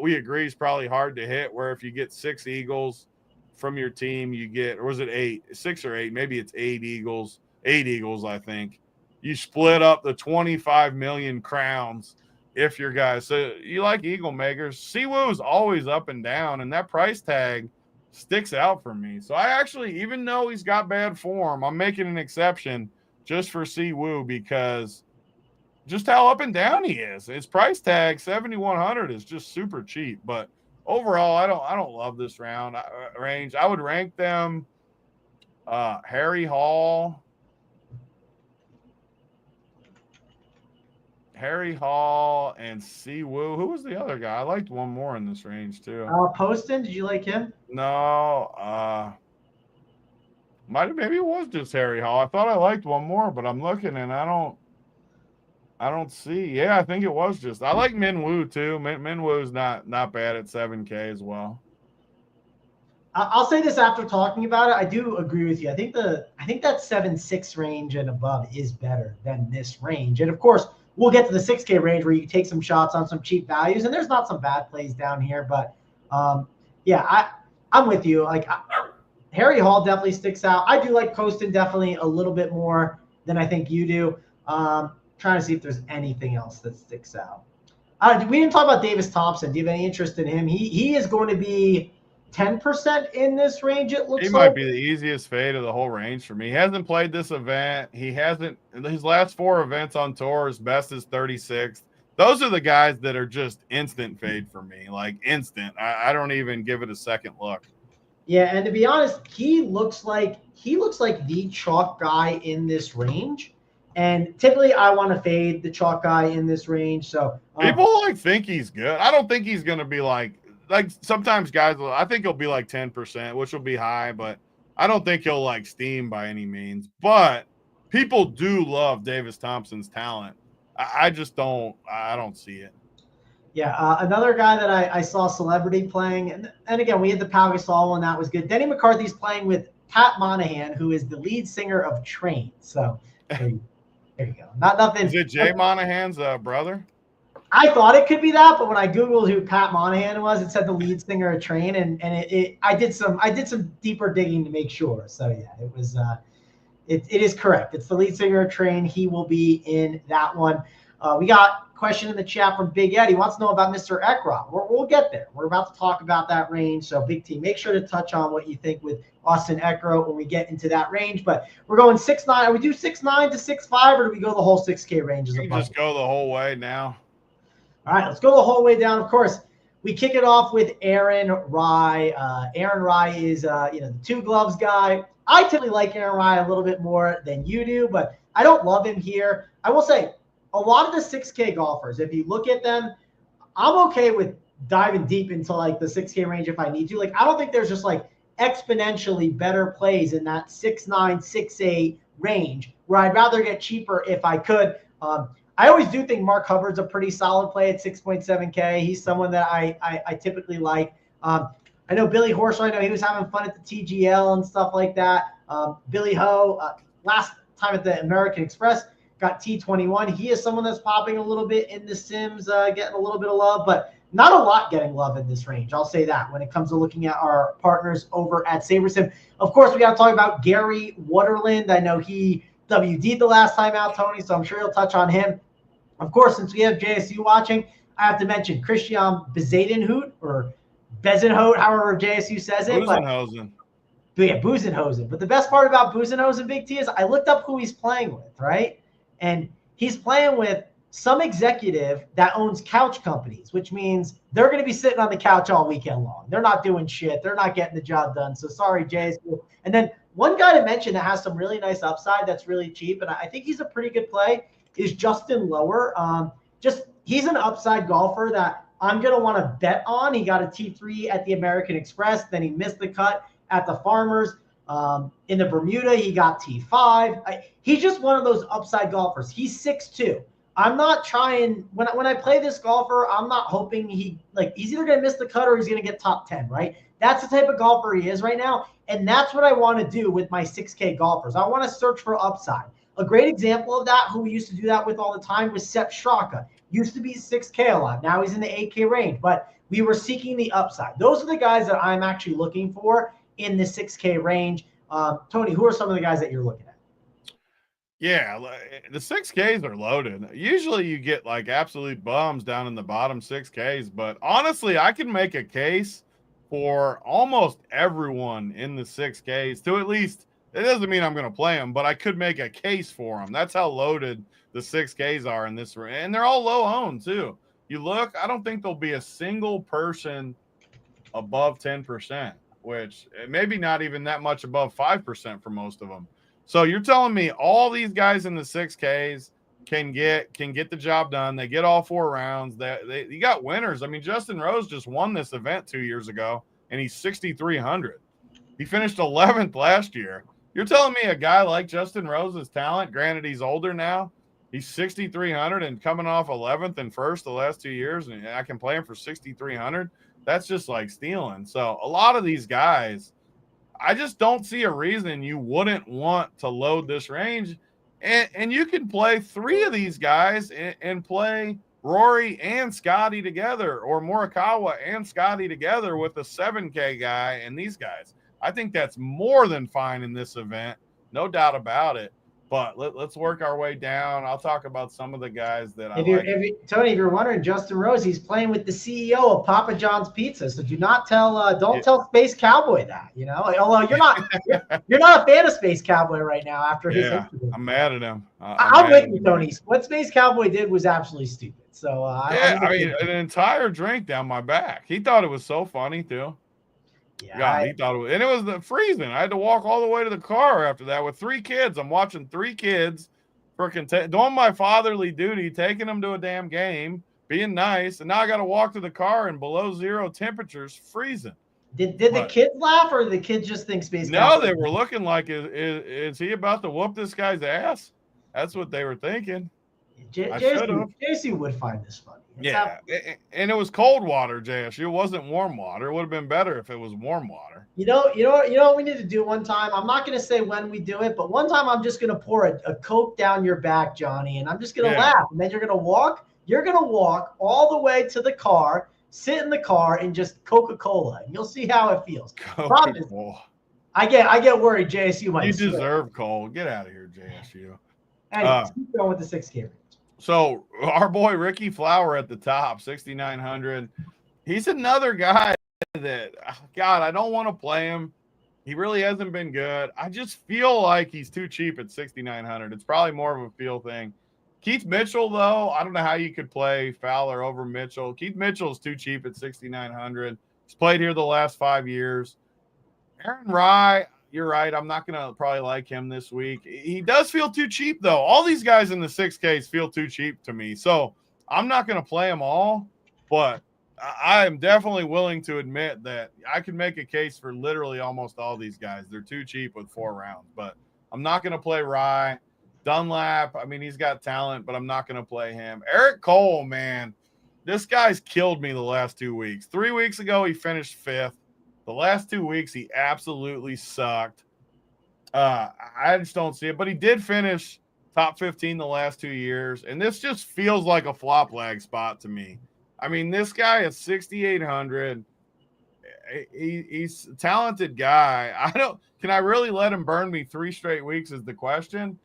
we agree is probably hard to hit, where if you get 6 Eagles from your team, you get – or was it 8? 6 or 8? Maybe it's 8 Eagles. 8 Eagles, I think. You split up the 25 million crowns if your guys. So you like Eagle makers. Si Woo is always up and down, and that price tag sticks out for me. So I actually, even though he's got bad form, I'm making an exception just for Si Woo because just how up and down he is. His price tag, 7,100, is just super cheap. But overall, I don't love this range. I would rank them Harry Hall and Si Woo. Who was the other guy? I liked one more in this range too. Poston, did you like him? No. Maybe it was just Harry Hall. I thought I liked one more, but I'm looking and I don't see. Yeah, I think it was just. I like Min Woo too. Min Woo's not bad at 7K as well. I'll say this after talking about it. I do agree with you. I think that 7.6 range and above is better than this range. And of course, we'll get to the 6K range where you can take some shots on some cheap values, and there's not some bad plays down here. But yeah, I'm with you. Like Harry Hall definitely sticks out. I do like Poston definitely a little bit more than I think you do. Trying to see if there's anything else that sticks out. We didn't talk about Davis Thompson. Do you have any interest in him? He is going to be 10% in this range, it looks like. He might be the easiest fade of the whole range for me. He hasn't played this event. His last 4 events on tour, his best is 36th. Those are the guys that are just instant fade for me, like instant. I don't even give it a second look. Yeah, and to be honest, he looks like the chalk guy in this range. And typically I want to fade the chalk guy in this range. So people think he's good. I don't think he's going to be like sometimes guys will, I think he'll be like 10%, which will be high, but I don't think he'll like steam by any means. But people do love Davis Thompson's talent. I just don't see it. Yeah, another guy that I saw celebrity playing, and again, we had the Pau Gasol one, that was good. Denny McCarthy's playing with Pat Monahan, who is the lead singer of Train. So there you go. Nothing. Is it Jay Monahan's brother? I thought it could be that, but when I Googled who Pat Monahan was, it said the lead singer of Train, and I did some deeper digging to make sure. So yeah, it was it is correct. It's the lead singer of Train. He will be in that one. We got a question in the chat from Big Ed. He wants to know about Mr. Ekra. We'll get there. We're about to talk about that range. So Big T, make sure to touch on what you think with Austin Ekra when we get into that range. But we're going 6'9". Are we do 6'9" to 6'5", or do we go the whole 6K range? You can just go the whole way now. All right, let's go the whole way down. Of course, we kick it off with Aaron Rye. Aaron Rye is, the two gloves guy. I typically like Aaron Rye a little bit more than you do, but I don't love him here. I will say a lot of the 6K golfers, if you look at them, I'm okay with diving deep into like the 6K range if I need to. Like, I don't think there's just like exponentially better plays in that 6'9", 6'8" range where I'd rather get cheaper if I could. I always do think Mark Hubbard's a pretty solid play at 6.7K. He's someone that I typically like. I know Billy Horschel, I know he was having fun at the TGL and stuff like that. Billy Ho, last time at the American Express, got T21. He is someone that's popping a little bit in the Sims, getting a little bit of love, but not a lot getting love in this range. I'll say that when it comes to looking at our partners over at SaberSim. Of course, we got to talk about Gary Waterland. I know he WD'd the last time out, Tony, so I'm sure he'll touch on him. Of course, since we have JSU watching, I have to mention Christian Bezuidenhout, or Bezuidenhout, however JSU says it. Buzenhosen. But yeah, Buzenhosen. But the best part about Buzenhosen, Big T, is I looked up who he's playing with, right? And he's playing with some executive that owns couch companies, which means they're going to be sitting on the couch all weekend long. They're not doing shit. They're not getting the job done. So sorry, JSU. And then one guy to mention that has some really nice upside that's really cheap, and I think he's a pretty good play, is Justin Lower. He's an upside golfer that I'm going to want to bet on. He got a T3 at the American Express. Then he missed the cut at the Farmers. In the Bermuda, he got T5. He's just one of those upside golfers. He's 6'2". I'm not trying, when I play this golfer, I'm not hoping he's either going to miss the cut or he's going to get top 10, right? That's the type of golfer he is right now. And that's what I want to do with my 6K golfers. I want to search for upside. A great example of that, who we used to do that with all the time, was Sepp Straka. Used to be 6K a lot. Now he's in the 8K range, but we were seeking the upside. Those are the guys that I'm actually looking for in the 6K range. Tony, who are some of the guys that you're looking at? Yeah, the 6Ks are loaded. Usually you get like absolute bums down in the bottom 6Ks, but honestly, I can make a case for almost everyone in the 6Ks to at least, it doesn't mean I'm going to play them, but I could make a case for them. That's how loaded the 6Ks are in this room. And they're all low owned too. You look, I don't think there'll be a single person above 10%, which maybe not even that much above 5% for most of them. So you're telling me all these guys in the 6Ks can get the job done. They get all 4 rounds. You got winners. I mean, Justin Rose just won this event 2 years ago, and he's 6,300. He finished 11th last year. You're telling me a guy like Justin Rose's talent, granted he's older now, he's 6,300 and coming off 11th and first the last 2 years, and I can play him for 6,300. That's just like stealing. So a lot of these guys, I just don't see a reason you wouldn't want to load this range. And you can play 3 of these guys and play Rory and Scotty together, or Morikawa and Scotty together with a 7K guy and these guys. I think that's more than fine in this event. No doubt about it. But let's work our way down. I'll talk about some of the guys that Tony, if you're wondering, Justin Rose, he's playing with the CEO of Papa John's Pizza. So do not tell, tell Space Cowboy that. Although you're not a fan of Space Cowboy right now after his interview. I'm mad at him. I'm with you, Tony. What Space Cowboy did was absolutely stupid. So an entire drink down my back. He thought it was so funny too. Yeah, he thought it was, and it was freezing. I had to walk all the way to the car after that with 3 kids. I'm watching 3 kids freaking doing my fatherly duty, taking them to a damn game, being nice, and now I got to walk to the car in below 0 temperatures, freezing. Did the kids laugh, or did the kids just think Space Cowboy? No, they were looking like, is he about to whoop this guy's ass? That's what they were thinking. JSU would find this funny. And it was cold water, JSU. It wasn't warm water. It would have been better if it was warm water. You know what we need to do one time? I'm not going to say when we do it, but one time I'm just going to pour a Coke down your back, Johnny, and I'm just going to laugh. And then you're going to walk. You're going to walk all the way to the car, sit in the car, and just Coca-Cola, and you'll see how it feels. I get worried JSU might. You deserve cold. Get out of here, JSU. Anyway, keep going with the 6K. So our boy Ricky Flower at the top, 6,900. He's another guy that, God, I don't want to play him. He really hasn't been good. I just feel like he's too cheap at 6,900. It's probably more of a feel thing. Keith Mitchell, though, I don't know how you could play Fowler over Mitchell. Keith Mitchell is too cheap at 6,900. He's played here the last 5 years. Aaron Rye, you're right. I'm not going to probably like him this week. He does feel too cheap, though. All these guys in the 6Ks feel too cheap to me. So I'm not going to play them all, but I am definitely willing to admit that I can make a case for literally almost all these guys. They're too cheap with 4 rounds, but I'm not going to play Rye. Dunlap, I mean, he's got talent, but I'm not going to play him. Eric Cole, man, this guy's killed me the last 2 weeks. 3 weeks ago, he finished 5th. The last 2 weeks, he absolutely sucked. I just don't see it, but he did finish top 15 the last 2 years, and this just feels like a flop lag spot to me. I mean, this guy is 6,800. He's a talented guy. Can I really let him burn me 3 straight weeks is the question.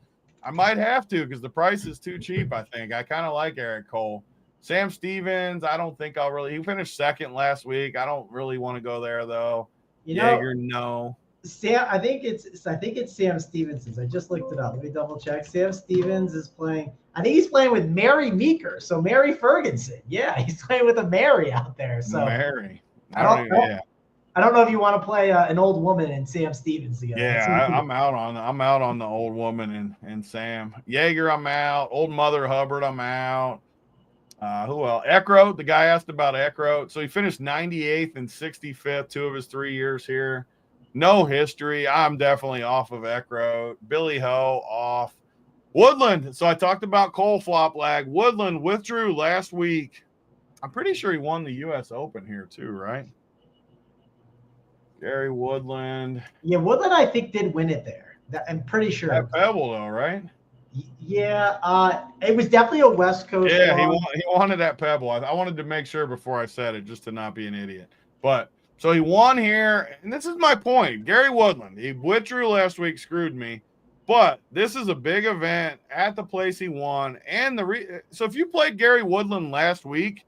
I might have to because the price is too cheap, I think. I kind of like Eric Cole. Sam Stevens, I don't think I'll really – he finished 2nd last week. I don't really want to go there, though. Jaeger, no. I think it's Sam Stevenson's. I just looked it up. Let me double check. Sam Stevens is playing – I think he's playing with Mary Meeker. So Mary Ferguson. Yeah, he's playing with a Mary out there. So Mary. I don't know if you want to play an old woman and Sam Stevens together. Yeah, I'm out on the old woman and Sam. Jaeger, I'm out. Old Mother Hubbard, I'm out. Who else? Eckroat, the guy asked about Eckroat. So he finished 98th and 65th 2 of his 3 years here. No history. I'm definitely off of Eckroat. Billy Ho, off. Woodland. So I talked about Cole flop lag. Woodland withdrew last week. I'm pretty sure he won the U.S. Open here too, right? Gary Woodland. Yeah, Woodland, I think, did win it there. I'm pretty sure. At Pebble, though, right? Yeah, it was definitely a West Coast. Yeah, he won it at Pebble. I wanted to make sure before I said it, just to not be an idiot. But so he won here, and this is my point. Gary Woodland, he withdrew last week, screwed me. But this is a big event at the place he won, and so if you played Gary Woodland last week,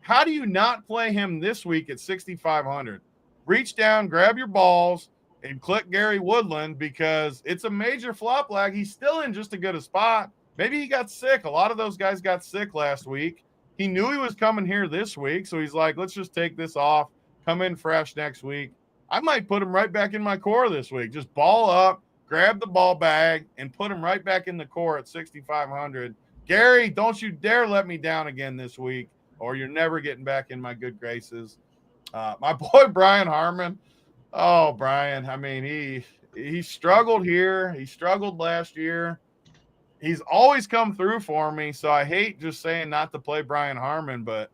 how do you not play him this week at 6,500? Reach down, grab your balls, and click Gary Woodland because it's a major flop lag. He's still in just as good a spot. Maybe he got sick. A lot of those guys got sick last week. He knew he was coming here this week, so he's like, let's just take this off, come in fresh next week. I might put him right back in my core this week. Just ball up, grab the ball bag, and put him right back in the core at 6,500. Gary, don't you dare let me down again this week, or you're never getting back in my good graces. My boy Brian Harmon. Oh, Brian. I mean, he struggled here. He struggled last year. He's always come through for me, so I hate just saying not to play Brian Harmon, but,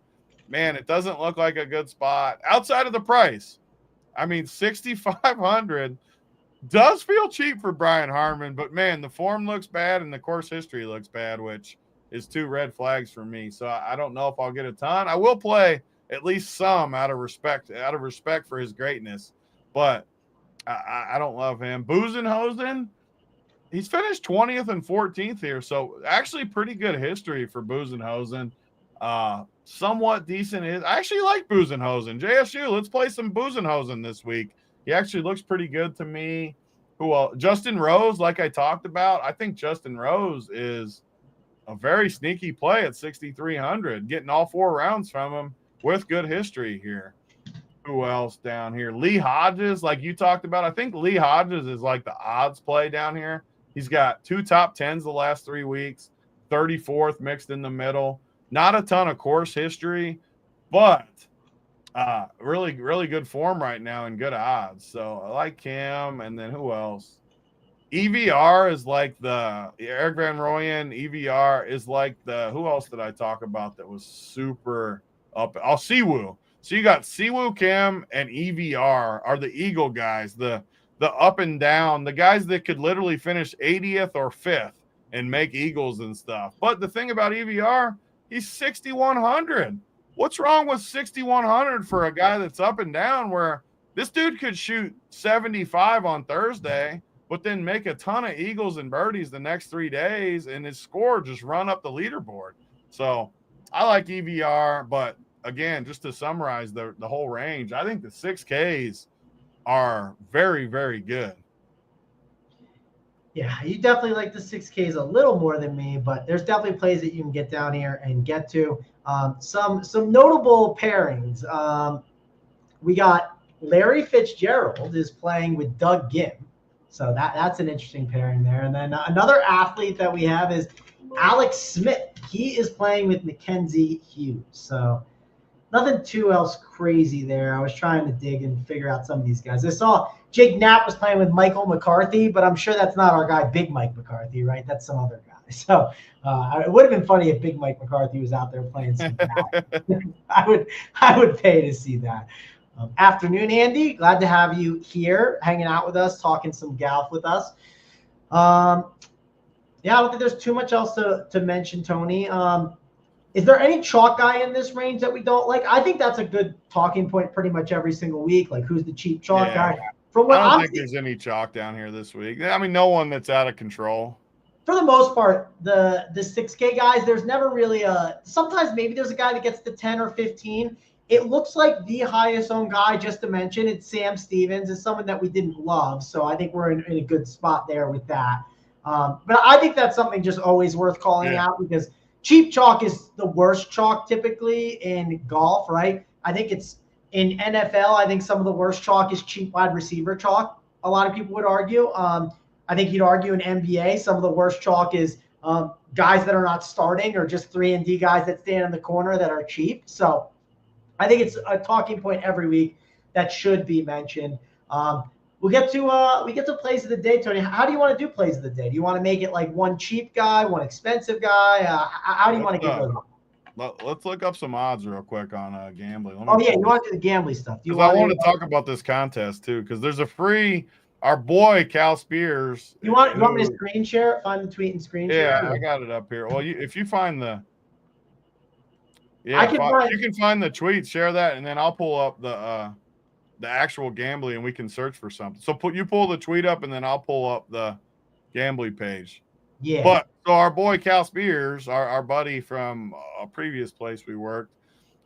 man, it doesn't look like a good spot. Outside of the price, I mean, 6,500 does feel cheap for Brian Harmon, but, man, the form looks bad and the course history looks bad, which is 2 red flags for me. So I don't know if I'll get a ton. I will play at least some out of respect for his greatness, but I don't love him. Buzenhosen, he's finished 20th and 14th here, so actually pretty good history for Buzenhosen. Somewhat decent. I actually like Buzenhosen. JSU, let's play some Buzenhosen this week. He actually looks pretty good to me. Who else? Justin Rose, like I talked about. I think Justin Rose is a very sneaky play at 6,300, getting all 4 rounds from him with good history here. Who else down here? Lee Hodges, like you talked about. I think Lee Hodges is like the odds play down here. He's got 2 top 10s the last 3 weeks, 34th mixed in the middle. Not a ton of course history, but really, really good form right now and good odds. So I like him. And then who else? EVR is like the Eric Van Rooyen. EVR is like the, who else did I talk about that was super up? Oh, Siwoo. So you got Siwoo Kim and EVR are the Eagle guys, the up and down, the guys that could literally finish 80th or 5th and make Eagles and stuff. But the thing about EVR, he's 6,100. What's wrong with 6,100 for a guy that's up and down, where this dude could shoot 75 on Thursday, but then make a ton of Eagles and birdies the next 3 days, and his score just run up the leaderboard. So I like EVR, but again, just to summarize the whole range, I think the 6Ks are very, very good. Yeah, you definitely like the 6Ks a little more than me, but there's definitely plays that you can get down here and get to. Some notable pairings. We got Larry Fitzgerald is playing with Doug Gim. So that's an interesting pairing there. And then another athlete that we have is Alex Smith. He is playing with Mackenzie Hughes. So nothing too else crazy there. I was trying to dig and figure out some of these guys. I saw Jake Knapp was playing with Michael McCarthy, but I'm sure that's not our guy, Big Mike McCarthy, right? That's some other guy. So it would have been funny if Big Mike McCarthy was out there playing some guy. I would pay to see that. Afternoon, Andy. Glad to have you here, hanging out with us, talking some golf with us. Yeah, I don't think there's too much else to mention, Tony. Is there any chalk guy in this range that we don't like? I think that's a good talking point pretty much every single week. Like, who's the cheap chalk guy? From what I don't think there's any chalk down here this week. I mean, no one that's out of control. For the most part, the 6K guys, there's never really sometimes maybe there's a guy that gets the 10 or 15. It looks like the highest owned guy, just to mention, it's Sam Stevens. Is someone that we didn't love. So I think we're in a good spot there with that. But I think that's something just always worth calling out because cheap chalk is the worst chalk typically in golf, right? I think it's in NFL. I think some of the worst chalk is cheap wide receiver chalk. A lot of people would argue. I think you'd argue in NBA, some of the worst chalk is guys that are not starting or just 3-and-D guys that stand in the corner that are cheap. So I think it's a talking point every week that should be mentioned. We get to plays of the day, Tony. How do you want to do plays of the day? Do you want to make it like one cheap guy, one expensive guy? How do you want to get those? Let's look up some odds real quick on gambling. You want to do the gambling stuff? I want to talk about this contest too, because there's a free. Our boy Cal Spears. You want me to screen share it? Find the tweet and screen share. Yeah, I got it up here. Well, if you find the, you can find the tweet, share that, and then I'll pull up the actual gambling, and we can search for something. So you pull the tweet up, and then I'll pull up the gambling page. Yeah. But so our boy Cal Spears, our buddy from a previous place we worked,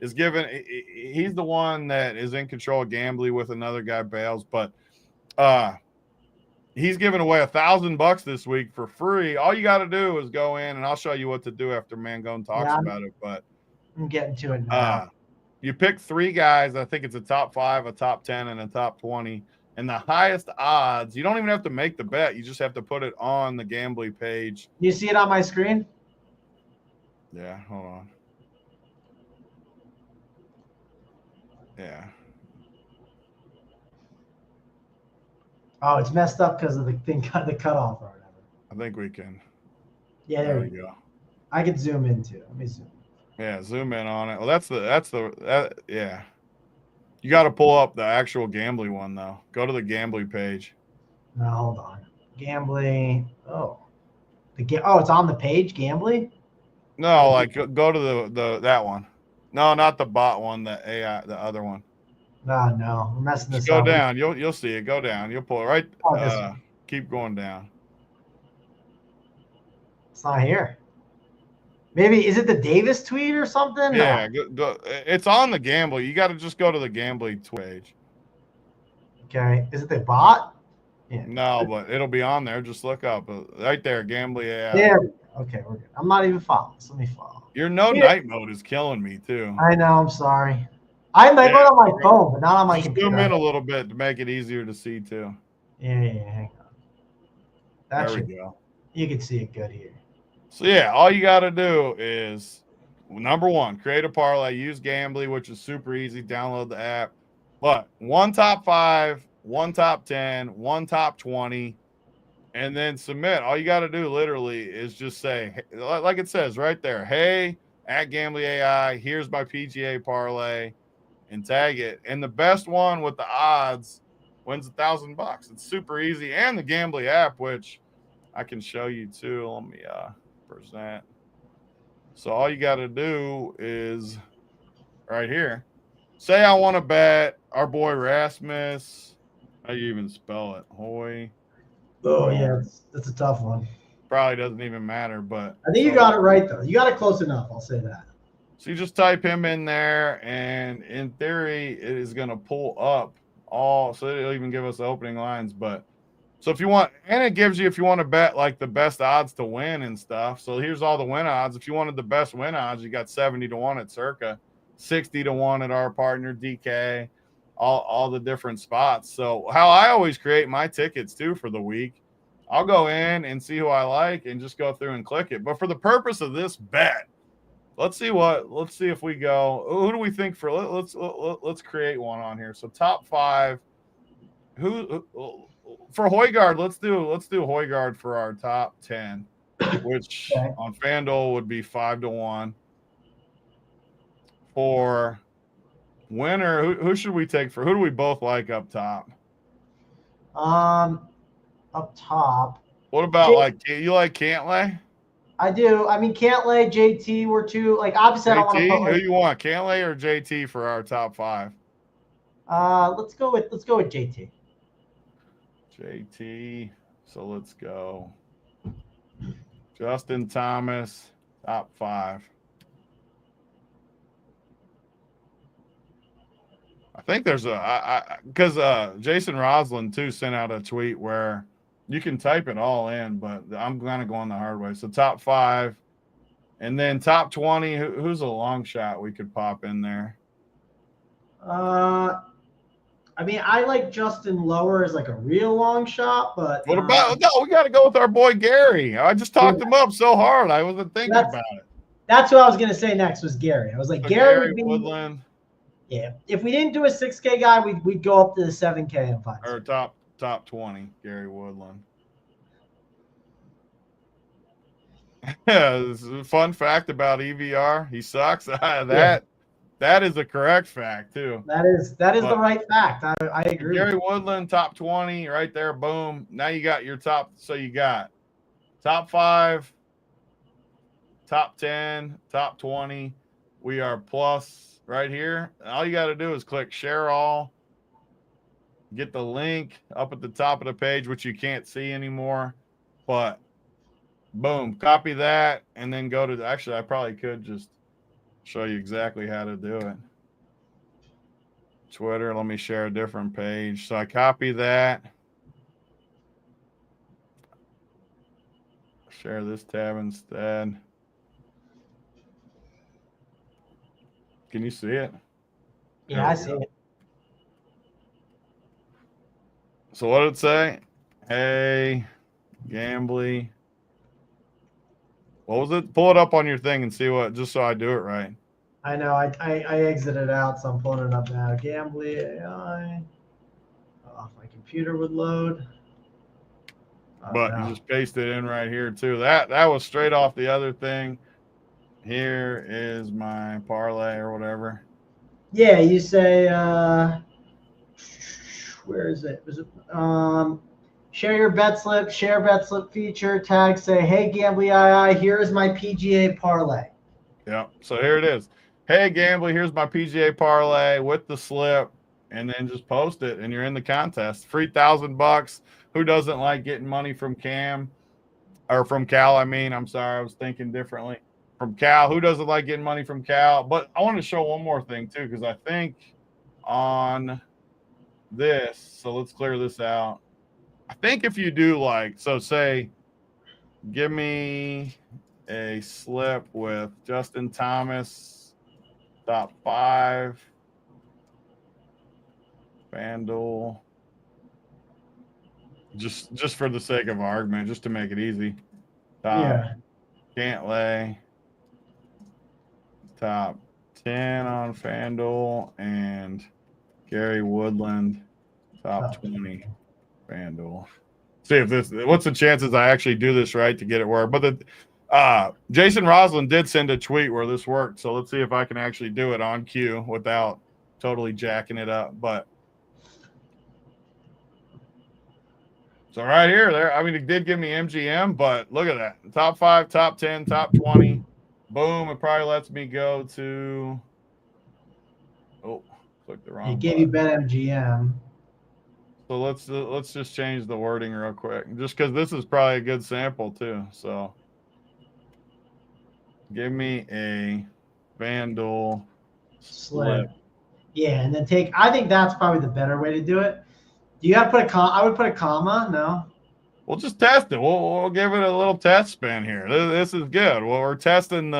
is given. He's the one that is in control of gambling with another guy, Bales, but he's giving away $1,000 this week for free. All you got to do is go in, and I'll show you what to do after Mangone talks about it. But I'm getting to it now. You pick 3 guys. I think it's a top 5, a top 10, and a top 20. And the highest odds, you don't even have to make the bet. You just have to put it on the gambling page. You see it on my screen? Yeah, hold on. Yeah. Oh, it's messed up because of the cutoff or whatever. I think we can. Yeah, there we go. I could zoom in too. Let me zoom. Yeah, zoom in on it. Well, yeah. You got to pull up the actual gambling one though. Go to the gambling page. No, hold on. Gambling. Oh, it's on the page. Gambling. No, like go to the that one. No, not the bot one. The AI, the other one. No, we're messing this up. Go down. You'll see it. Go down. You'll pull it right. Keep going down. It's not here. Maybe is it the Davis tweet or something? Yeah, go. It's on the gambling. You got to just go to the gambling page. Okay, is it the bot? Yeah. No, but it'll be on there. Just look up right there, gambling. Yeah. Okay, we're good. I'm not even following. So let me follow. Your night mode is killing me too. I know. I'm sorry. I have night mode on my phone, but not on my computer. Zoom in a little bit to make it easier to see too. Yeah. Hang on. There we go. You can see it good here. So yeah, all you got to do is number 1, create a parlay, use Gambly, which is super easy. Download the app. But 1 top 5, 1 top 10, 1 top 20, and then submit. All you got to do literally is just say, like it says right there, hey, at Gambly AI, here's my PGA parlay, and tag it. And the best one with the odds wins $1,000. It's super easy. And the Gambly app, which I can show you too. Let me present. So all you got to do is right here. Say I want to bet our boy Rasmus. How do you even spell it? Hoy. Oh yeah, that's a tough one. Probably doesn't even matter, but I think you got it right though. You got it close enough. I'll say that. So you just type him in there, and in theory, it is going to pull up all. So it'll even give us the opening lines, but So if you want, and it gives you, if you want to bet like the best odds to win and stuff. So here's all the win odds. If you wanted the best win odds, you got 70 to 1 at Circa, 60 to 1 at our partner DK, all the different spots. So how I always create my tickets too for the week, I'll go in and see who I like and just go through and click it. But for the purpose of this bet, let's see if we go. Who do we think for? Let's create one on here. So top 5. Who for Højgaard? Let's do Højgaard for our top 10, which Okay. on FanDuel would be 5 to 1. For winner, who should we take for? Who do we both like up top? Up top. What about you like Cantlay? I do. I mean, Cantlay, JT were two. Like, obviously, I don't want to put. Who you want, Cantlay or JT for our top 5? Let's go with JT. JT. So let's go. Justin Thomas, top 5. I think there's because Jason Roslin too sent out a tweet where you can type it all in, but I'm gonna go on the hard way. So top 5, and then top 20. Who's a long shot we could pop in there? I mean, I like Justin Lower as like a real long shot, but what about no? We got to go with our boy Gary. I just talked him up so hard. I wasn't thinking about it. That's what I was gonna say next was Gary. I was like, Gary would be, Woodland. Yeah, if we didn't do a 6K guy, we'd go up to the 7K and find or top 20, Gary Woodland. Yeah, this is a fun fact about EVR. He sucks. That is a correct fact too. That is the right fact. I agree. Gary Woodland, top 20, right there. Boom. Now you got your top. So you got top 5, top 10, top 20. We are plus right here. All you got to do is click share all. Get the link up at the top of the page, which you can't see anymore. But boom, copy that and then go to. Actually, I probably could just show you exactly how to do it. Twitter, let me share a different page. So I copy that. Share this tab instead. Can you see it? Yeah, I see it. So what did it say? Hey, Gambly. What was it? Pull it up on your thing and see what, just so I do it right. I know. I exited out, so I'm pulling it up now. Gambly AI. Oh, if my computer would load. But you just paste it in right here too. That was straight off the other thing. Here is my parlay or whatever. Yeah, you say where is it? Was it share your bet slip, share bet slip feature, tag, say, hey Gambly II, here is my PGA parlay. Yeah. So here it is. Hey Gambly, here's my PGA parlay with the slip, and then just post it and you're in the contest. Free $1,000. Who doesn't like getting money from Cam or from Cal? I mean, I'm sorry, I was thinking differently. From Cal, who doesn't like getting money from Cal? But I want to show one more thing too, because I think on this, so let's clear this out. I think if you do like, so say, give me a slip with Justin Thomas, top 5, FanDuel, just for the sake of argument, just to make it easy. Cantlay, top 10 on FanDuel, and Gary Woodland, top 20 FanDuel. See if this. What's the chances I actually do this right to get it work? But the Jason Roslin did send a tweet where this worked, so let's see if I can actually do it on cue without totally jacking it up. But so right here, there. I mean, it did give me MGM, but look at that: top 5, top 10, top 20. Boom! It probably lets me go to. Oh, click the wrong. It gave you BetMGM. So let's just change the wording real quick, just because this is probably a good sample too. So give me a FanDuel slip. Yeah, and then I think that's probably the better way to do it. You got to put I would put a comma. No. We'll just test it. We'll give it a little test spin here. This is good. Well, we're testing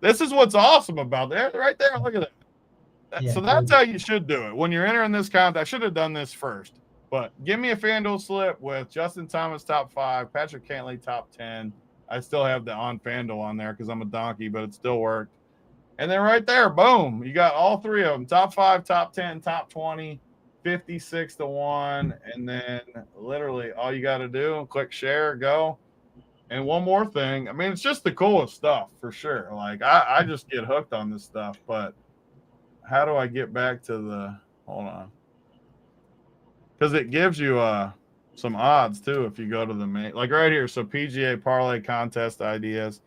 this is what's awesome about it. Right there. Look at that. Yeah, So that's how you should do it. When you're entering this contest, I should have done this first. But give me a FanDuel slip with Justin Thomas top 5, Patrick Cantlay top 10. I still have the on FanDuel on there because I'm a donkey, but it still worked. And then right there, boom, you got all 3 of them: top 5, top 10, top 20. 56 to 1, and then literally all you got to do, click share, go. And one more thing, I mean, it's just the coolest stuff for sure. Like I just get hooked on this stuff, but how do I get back to the, hold on, because it gives you some odds too if you go to the main, like right here. So PGA parlay contest ideas.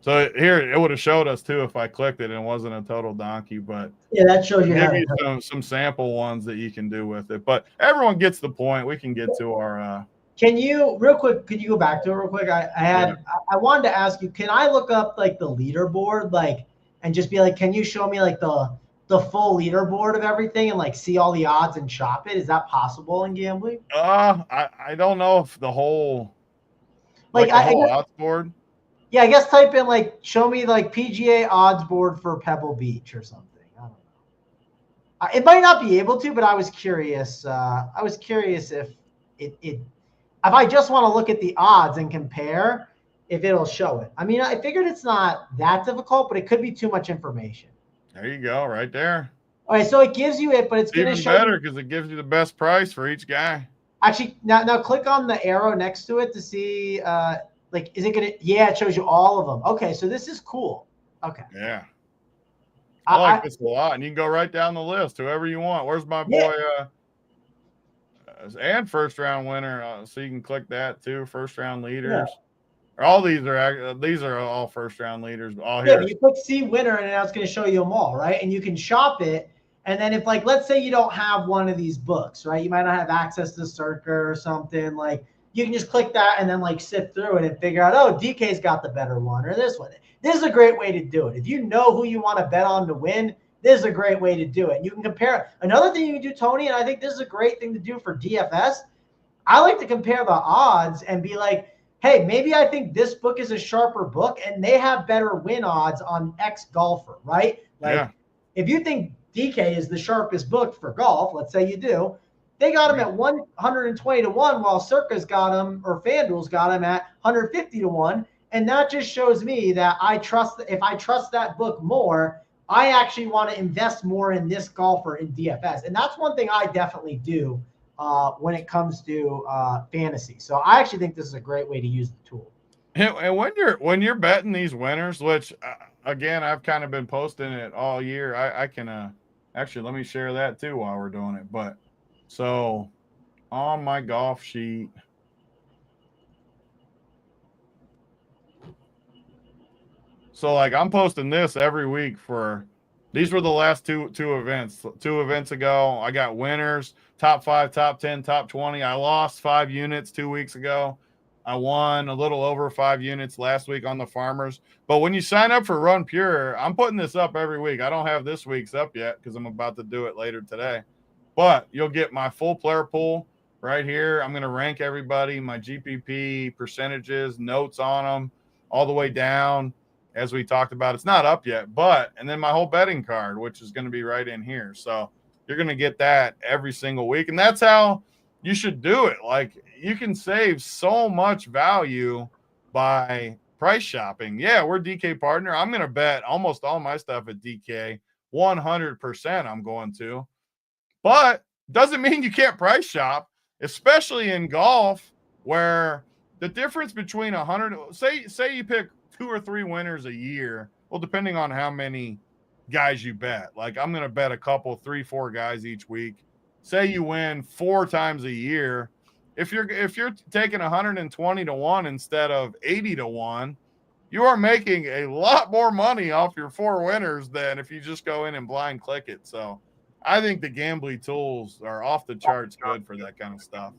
So here it would have showed us too if I clicked it and it wasn't a total donkey, but yeah, that shows you some sample ones that you can do with it. But everyone gets the point. We can get to our. Can you real quick? Could you go back to it real quick? I wanted to ask you. Can I look up like the leaderboard, like, and just be like, can you show me like the full leaderboard of everything and like see all the odds and shop it? Is that possible in gambling? I don't know if the whole like the whole odds board. Yeah, I guess type in like show me like PGA odds board for Pebble Beach or something. I don't know. It might not be able to, but I was curious. I was curious if if I just want to look at the odds and compare, if it'll show it. I mean, I figured it's not that difficult, but it could be too much information. There you go, right there. All right, so it gives you it, but it's going to show better because it gives you the best price for each guy. Actually, now click on the arrow next to it to see. Like, is it going to, yeah, it shows you all of them. Okay, so this is cool. Okay. Yeah. I like this a lot. And you can go right down the list, whoever you want. Where's my boy, and first round winner. So you can click that too. First round leaders. Yeah. All these are all first round leaders. All here. Yeah, you click see winner and now it's going to show you them all, right? And you can shop it. And then if like, let's say you don't have one of these books, right? You might not have access to Circa or something like, you can just click that and then like sift through it and figure out, oh, DK's got the better one or this one. This is a great way to do it. If you know who you want to bet on to win, this is a great way to do it. You can compare. Another thing you can do, Tony, and I think this is a great thing to do for DFS, I like to compare the odds and be like, hey, maybe I think this book is a sharper book and they have better win odds on X golfer, right? Like if you think DK is the sharpest book for golf, let's say you do, they got him at 120 to 1, while Circa's got him, or FanDuel's got him at 150 to 1. And that just shows me that if I trust that book more, I actually want to invest more in this golfer in DFS. And that's one thing I definitely do when it comes to fantasy. So I actually think this is a great way to use the tool. And when you're betting these winners, which again, I've kind of been posting it all year. I can actually, let me share that too while we're doing it. But so on my golf sheet, so like I'm posting this every week for, these were the last two events. 2 events ago, I got winners, top 5, top 10, top 20. I lost 5 units 2 weeks ago. I won a little over 5 units last week on the Farmers. But when you sign up for Run Pure, I'm putting this up every week. I don't have this week's up yet because I'm about to do it later today. But you'll get my full player pool right here. I'm going to rank everybody, my GPP percentages, notes on them, all the way down. As we talked about, it's not up yet, and then my whole betting card, which is going to be right in here. So you're going to get that every single week. And that's how you should do it. Like, you can save so much value by price shopping. Yeah, we're DK partner. I'm going to bet almost all my stuff at DK. 100% I'm going to. But doesn't mean you can't price shop, especially in golf, where the difference between 100, say you pick 2 or 3 winners a year. Well, depending on how many guys you bet. Like, I'm going to bet a couple, 3, 4 guys each week. Say you win 4 times a year. If you're taking 120 to 1 instead of 80 to 1, you are making a lot more money off your 4 winners than if you just go in and blind click it. So I think the gambling tools are off the charts good for that kind of stuff.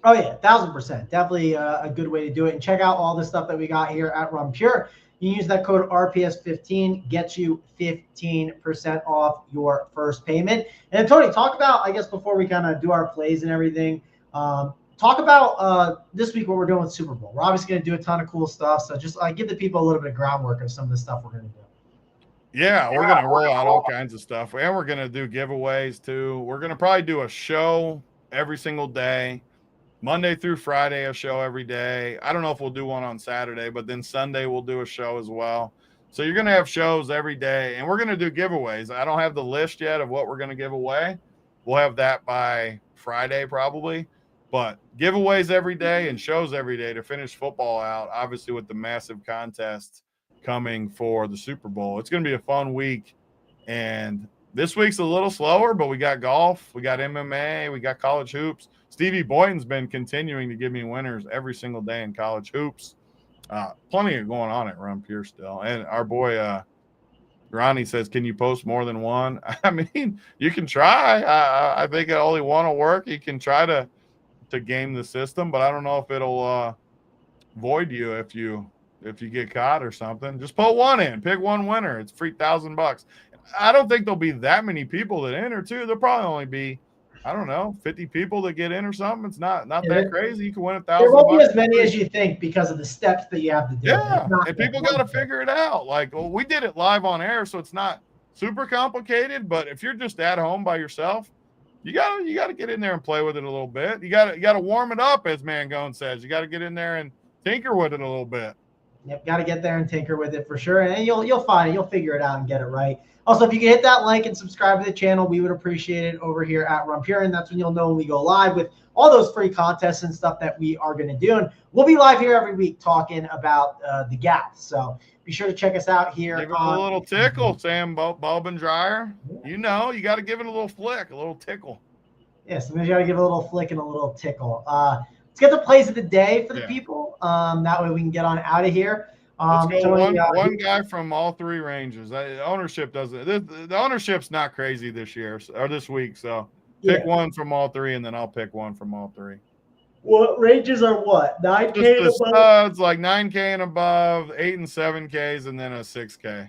Oh, yeah, 1,000%. Definitely a good way to do it. And check out all the stuff that we got here at Run Pure. You use that code RPS15, gets you 15% off your first payment. And Tony, talk about, I guess, before we kind of do our plays and everything, talk about this week what we're doing with Super Bowl. We're obviously going to do a ton of cool stuff. So just give the people a little bit of groundwork of some of the stuff we're going to do. Yeah, we're going to roll out all kinds of stuff. And we're going to do giveaways too. We're going to probably do a show every single day. Monday through Friday, a show every day. I don't know if we'll do one on Saturday, but then Sunday we'll do a show as well. So you're going to have shows every day, and we're going to do giveaways. I don't have the list yet of what we're going to give away. We'll have that by Friday probably. But giveaways every day and shows every day to finish football out, obviously with the massive contest coming for the Super Bowl. It's going to be a fun week, and this week's a little slower, but we got golf, we got MMA, we got college hoops. Stevie Boynton's been continuing to give me winners every single day in college hoops. Plenty of going on at Rum Pure still. And our boy Ronnie says, can you post more than one? I mean, you can try. I think only one will work. You can try to game the system, but I don't know if it'll void you if you get caught or something. Just put one in. Pick one winner. It's free $1,000. I don't think there'll be that many people that enter too. There'll probably only be, I don't know, 50 people that get in or something. It's not that crazy. You can win $1,000. There won't be as many as you think because of the steps that you have to do. Yeah, and people got to figure it out. Like, well, we did it live on air, so it's not super complicated. But if you're just at home by yourself, you gotta get in there and play with it a little bit. You gotta warm it up, as Mangone says. You got to get in there and tinker with it a little bit. Yep, got to get there and tinker with it for sure, and you'll find it. You'll figure it out and get it right. Also, if you can hit that like and subscribe to the channel, we would appreciate it over here at Rum Pure, and that's when you'll know when we go live with all those free contests and stuff that we are going to do. And we'll be live here every week talking about the Gap. So be sure to check us out here. Give it a little tickle, Sam Bobendreyer. Yeah. You got to give it a little flick, a little tickle. Yeah, sometimes you got to give it a little flick and a little tickle. Let's get the plays of the day for the people. That way we can get on out of here. Let's go one guy from all three ranges. Ownership doesn't. The ownership's not crazy this year or this week. So pick one from all three, and then I'll pick one from all three. What ranges are what? 9K and above? Studs, like 9K and above, 8 and 7Ks, and then a 6K.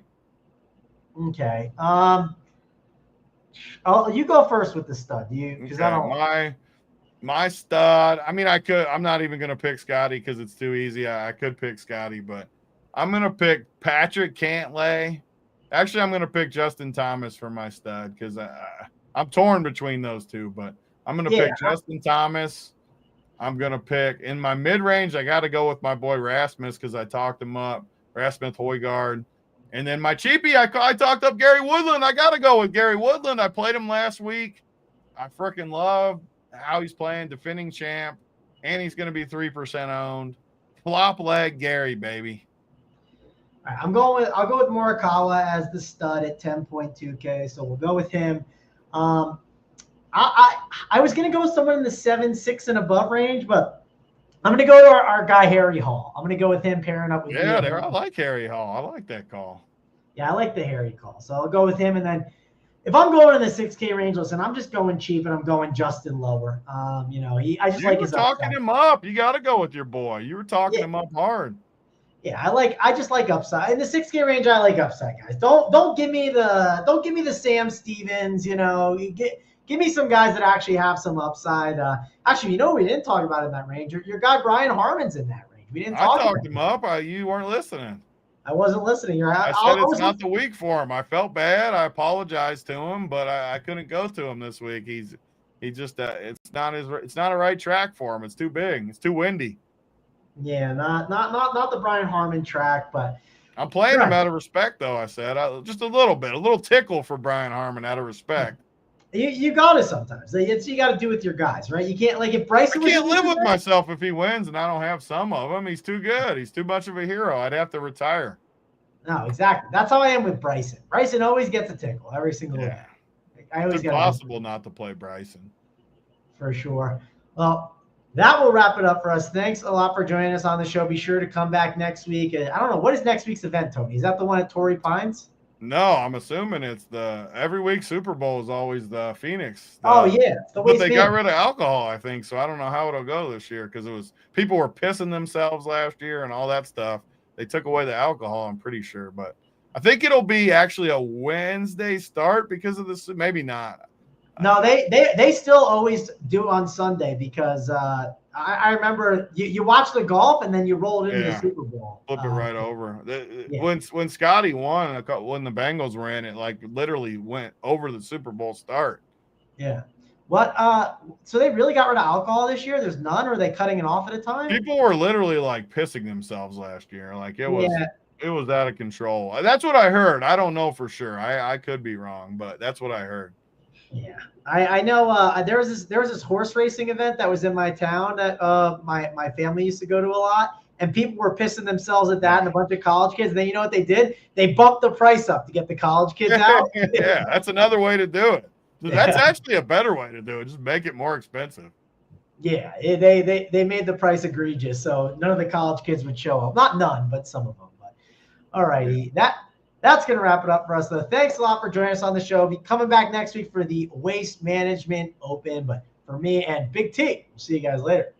Okay. You go first with the stud. Because I don't. My stud. I mean, I'm not even gonna pick Scotty because it's too easy. I could pick Scotty, but I'm going to pick Patrick Cantlay. Actually, I'm going to pick Justin Thomas for my stud because I'm torn between those two, but I'm going to pick Justin Thomas. I'm going to pick in my mid-range. I got to go with my boy Rasmus because I talked him up, Rasmus Højgaard. And then my cheapie, I talked up Gary Woodland. I got to go with Gary Woodland. I played him last week. I freaking love how he's playing, defending champ, and he's going to be 3% owned. Flop leg Gary, baby. All right, I'll go with Morikawa as the stud at 10.2K. So we'll go with him. I was gonna go with someone in the 7-6 and above range, but I'm gonna go to our guy Harry Hall. I'm gonna go with him pairing up with I like Harry Hall. I like that call. Yeah, I like the Harry call. So I'll go with him, and then if I'm going in the 6K range, listen, I'm just going cheap and I'm going Justin lower. I just like his upside. Talking him up. You got to go with your boy. You were talking him up hard. Yeah, I just like upside. In the 6K range, I like upside, guys. Don't give me the Sam Stevens, give me some guys that actually have some upside. Actually, we didn't talk about in that range. Your guy Brian Harman's in that range. We didn't talk about him. I talked him up. You weren't listening. I wasn't listening. I said it's not the week for him. I felt bad. I apologized to him, but I couldn't go to him this week. He just it's not a right track for him. It's too big. It's too windy. Yeah, not the Brian Harman track, but I'm playing him out of respect, though. I said just a little tickle for Brian Harman out of respect. You got to sometimes. You got to do with your guys, right? You can't if Bryson. I can't live with myself if he wins and I don't have some of them. He's too good. He's too much of a hero. I'd have to retire. No, exactly. That's how I am with Bryson. Bryson always gets a tickle every single day. It's impossible not to play Bryson. For sure. Well, that will wrap it up for us. Thanks a lot for joining us on the show. Be sure to come back next week. I don't know. What is next week's event, Tony? Is that the one at Torrey Pines? No, I'm assuming it's every week Super Bowl is always the Phoenix. But they got rid of alcohol, I think. So I don't know how it'll go this year because people were pissing themselves last year and all that stuff. They took away the alcohol, I'm pretty sure, but I think it'll be actually a Wednesday start because of this. Maybe not. No, they still always do on Sunday because I remember you watch the golf and then you roll it into the Super Bowl. Flip it right over. Yeah. When Scotty won, when the Bengals ran it, like literally went over the Super Bowl start. Yeah. What? So they really got rid of alcohol this year? There's none, or are they cutting it off at a time? People were literally like pissing themselves last year. Like it was out of control. That's what I heard. I don't know for sure. I could be wrong, but that's what I heard. Yeah, I know. There was this horse racing event that was in my town that my family used to go to a lot, and people were pissing themselves at that, and a bunch of college kids. And then you know what they did? They bumped the price up to get the college kids out. Yeah, that's another way to do it. That's actually a better way to do it. Just make it more expensive. Yeah, they made the price egregious, so none of the college kids would show up. Not none, but some of them. But all righty, that's going to wrap it up for us, though. Thanks a lot for joining us on the show. Be coming back next week for the Waste Management Open. But for me and Big T, we'll see you guys later.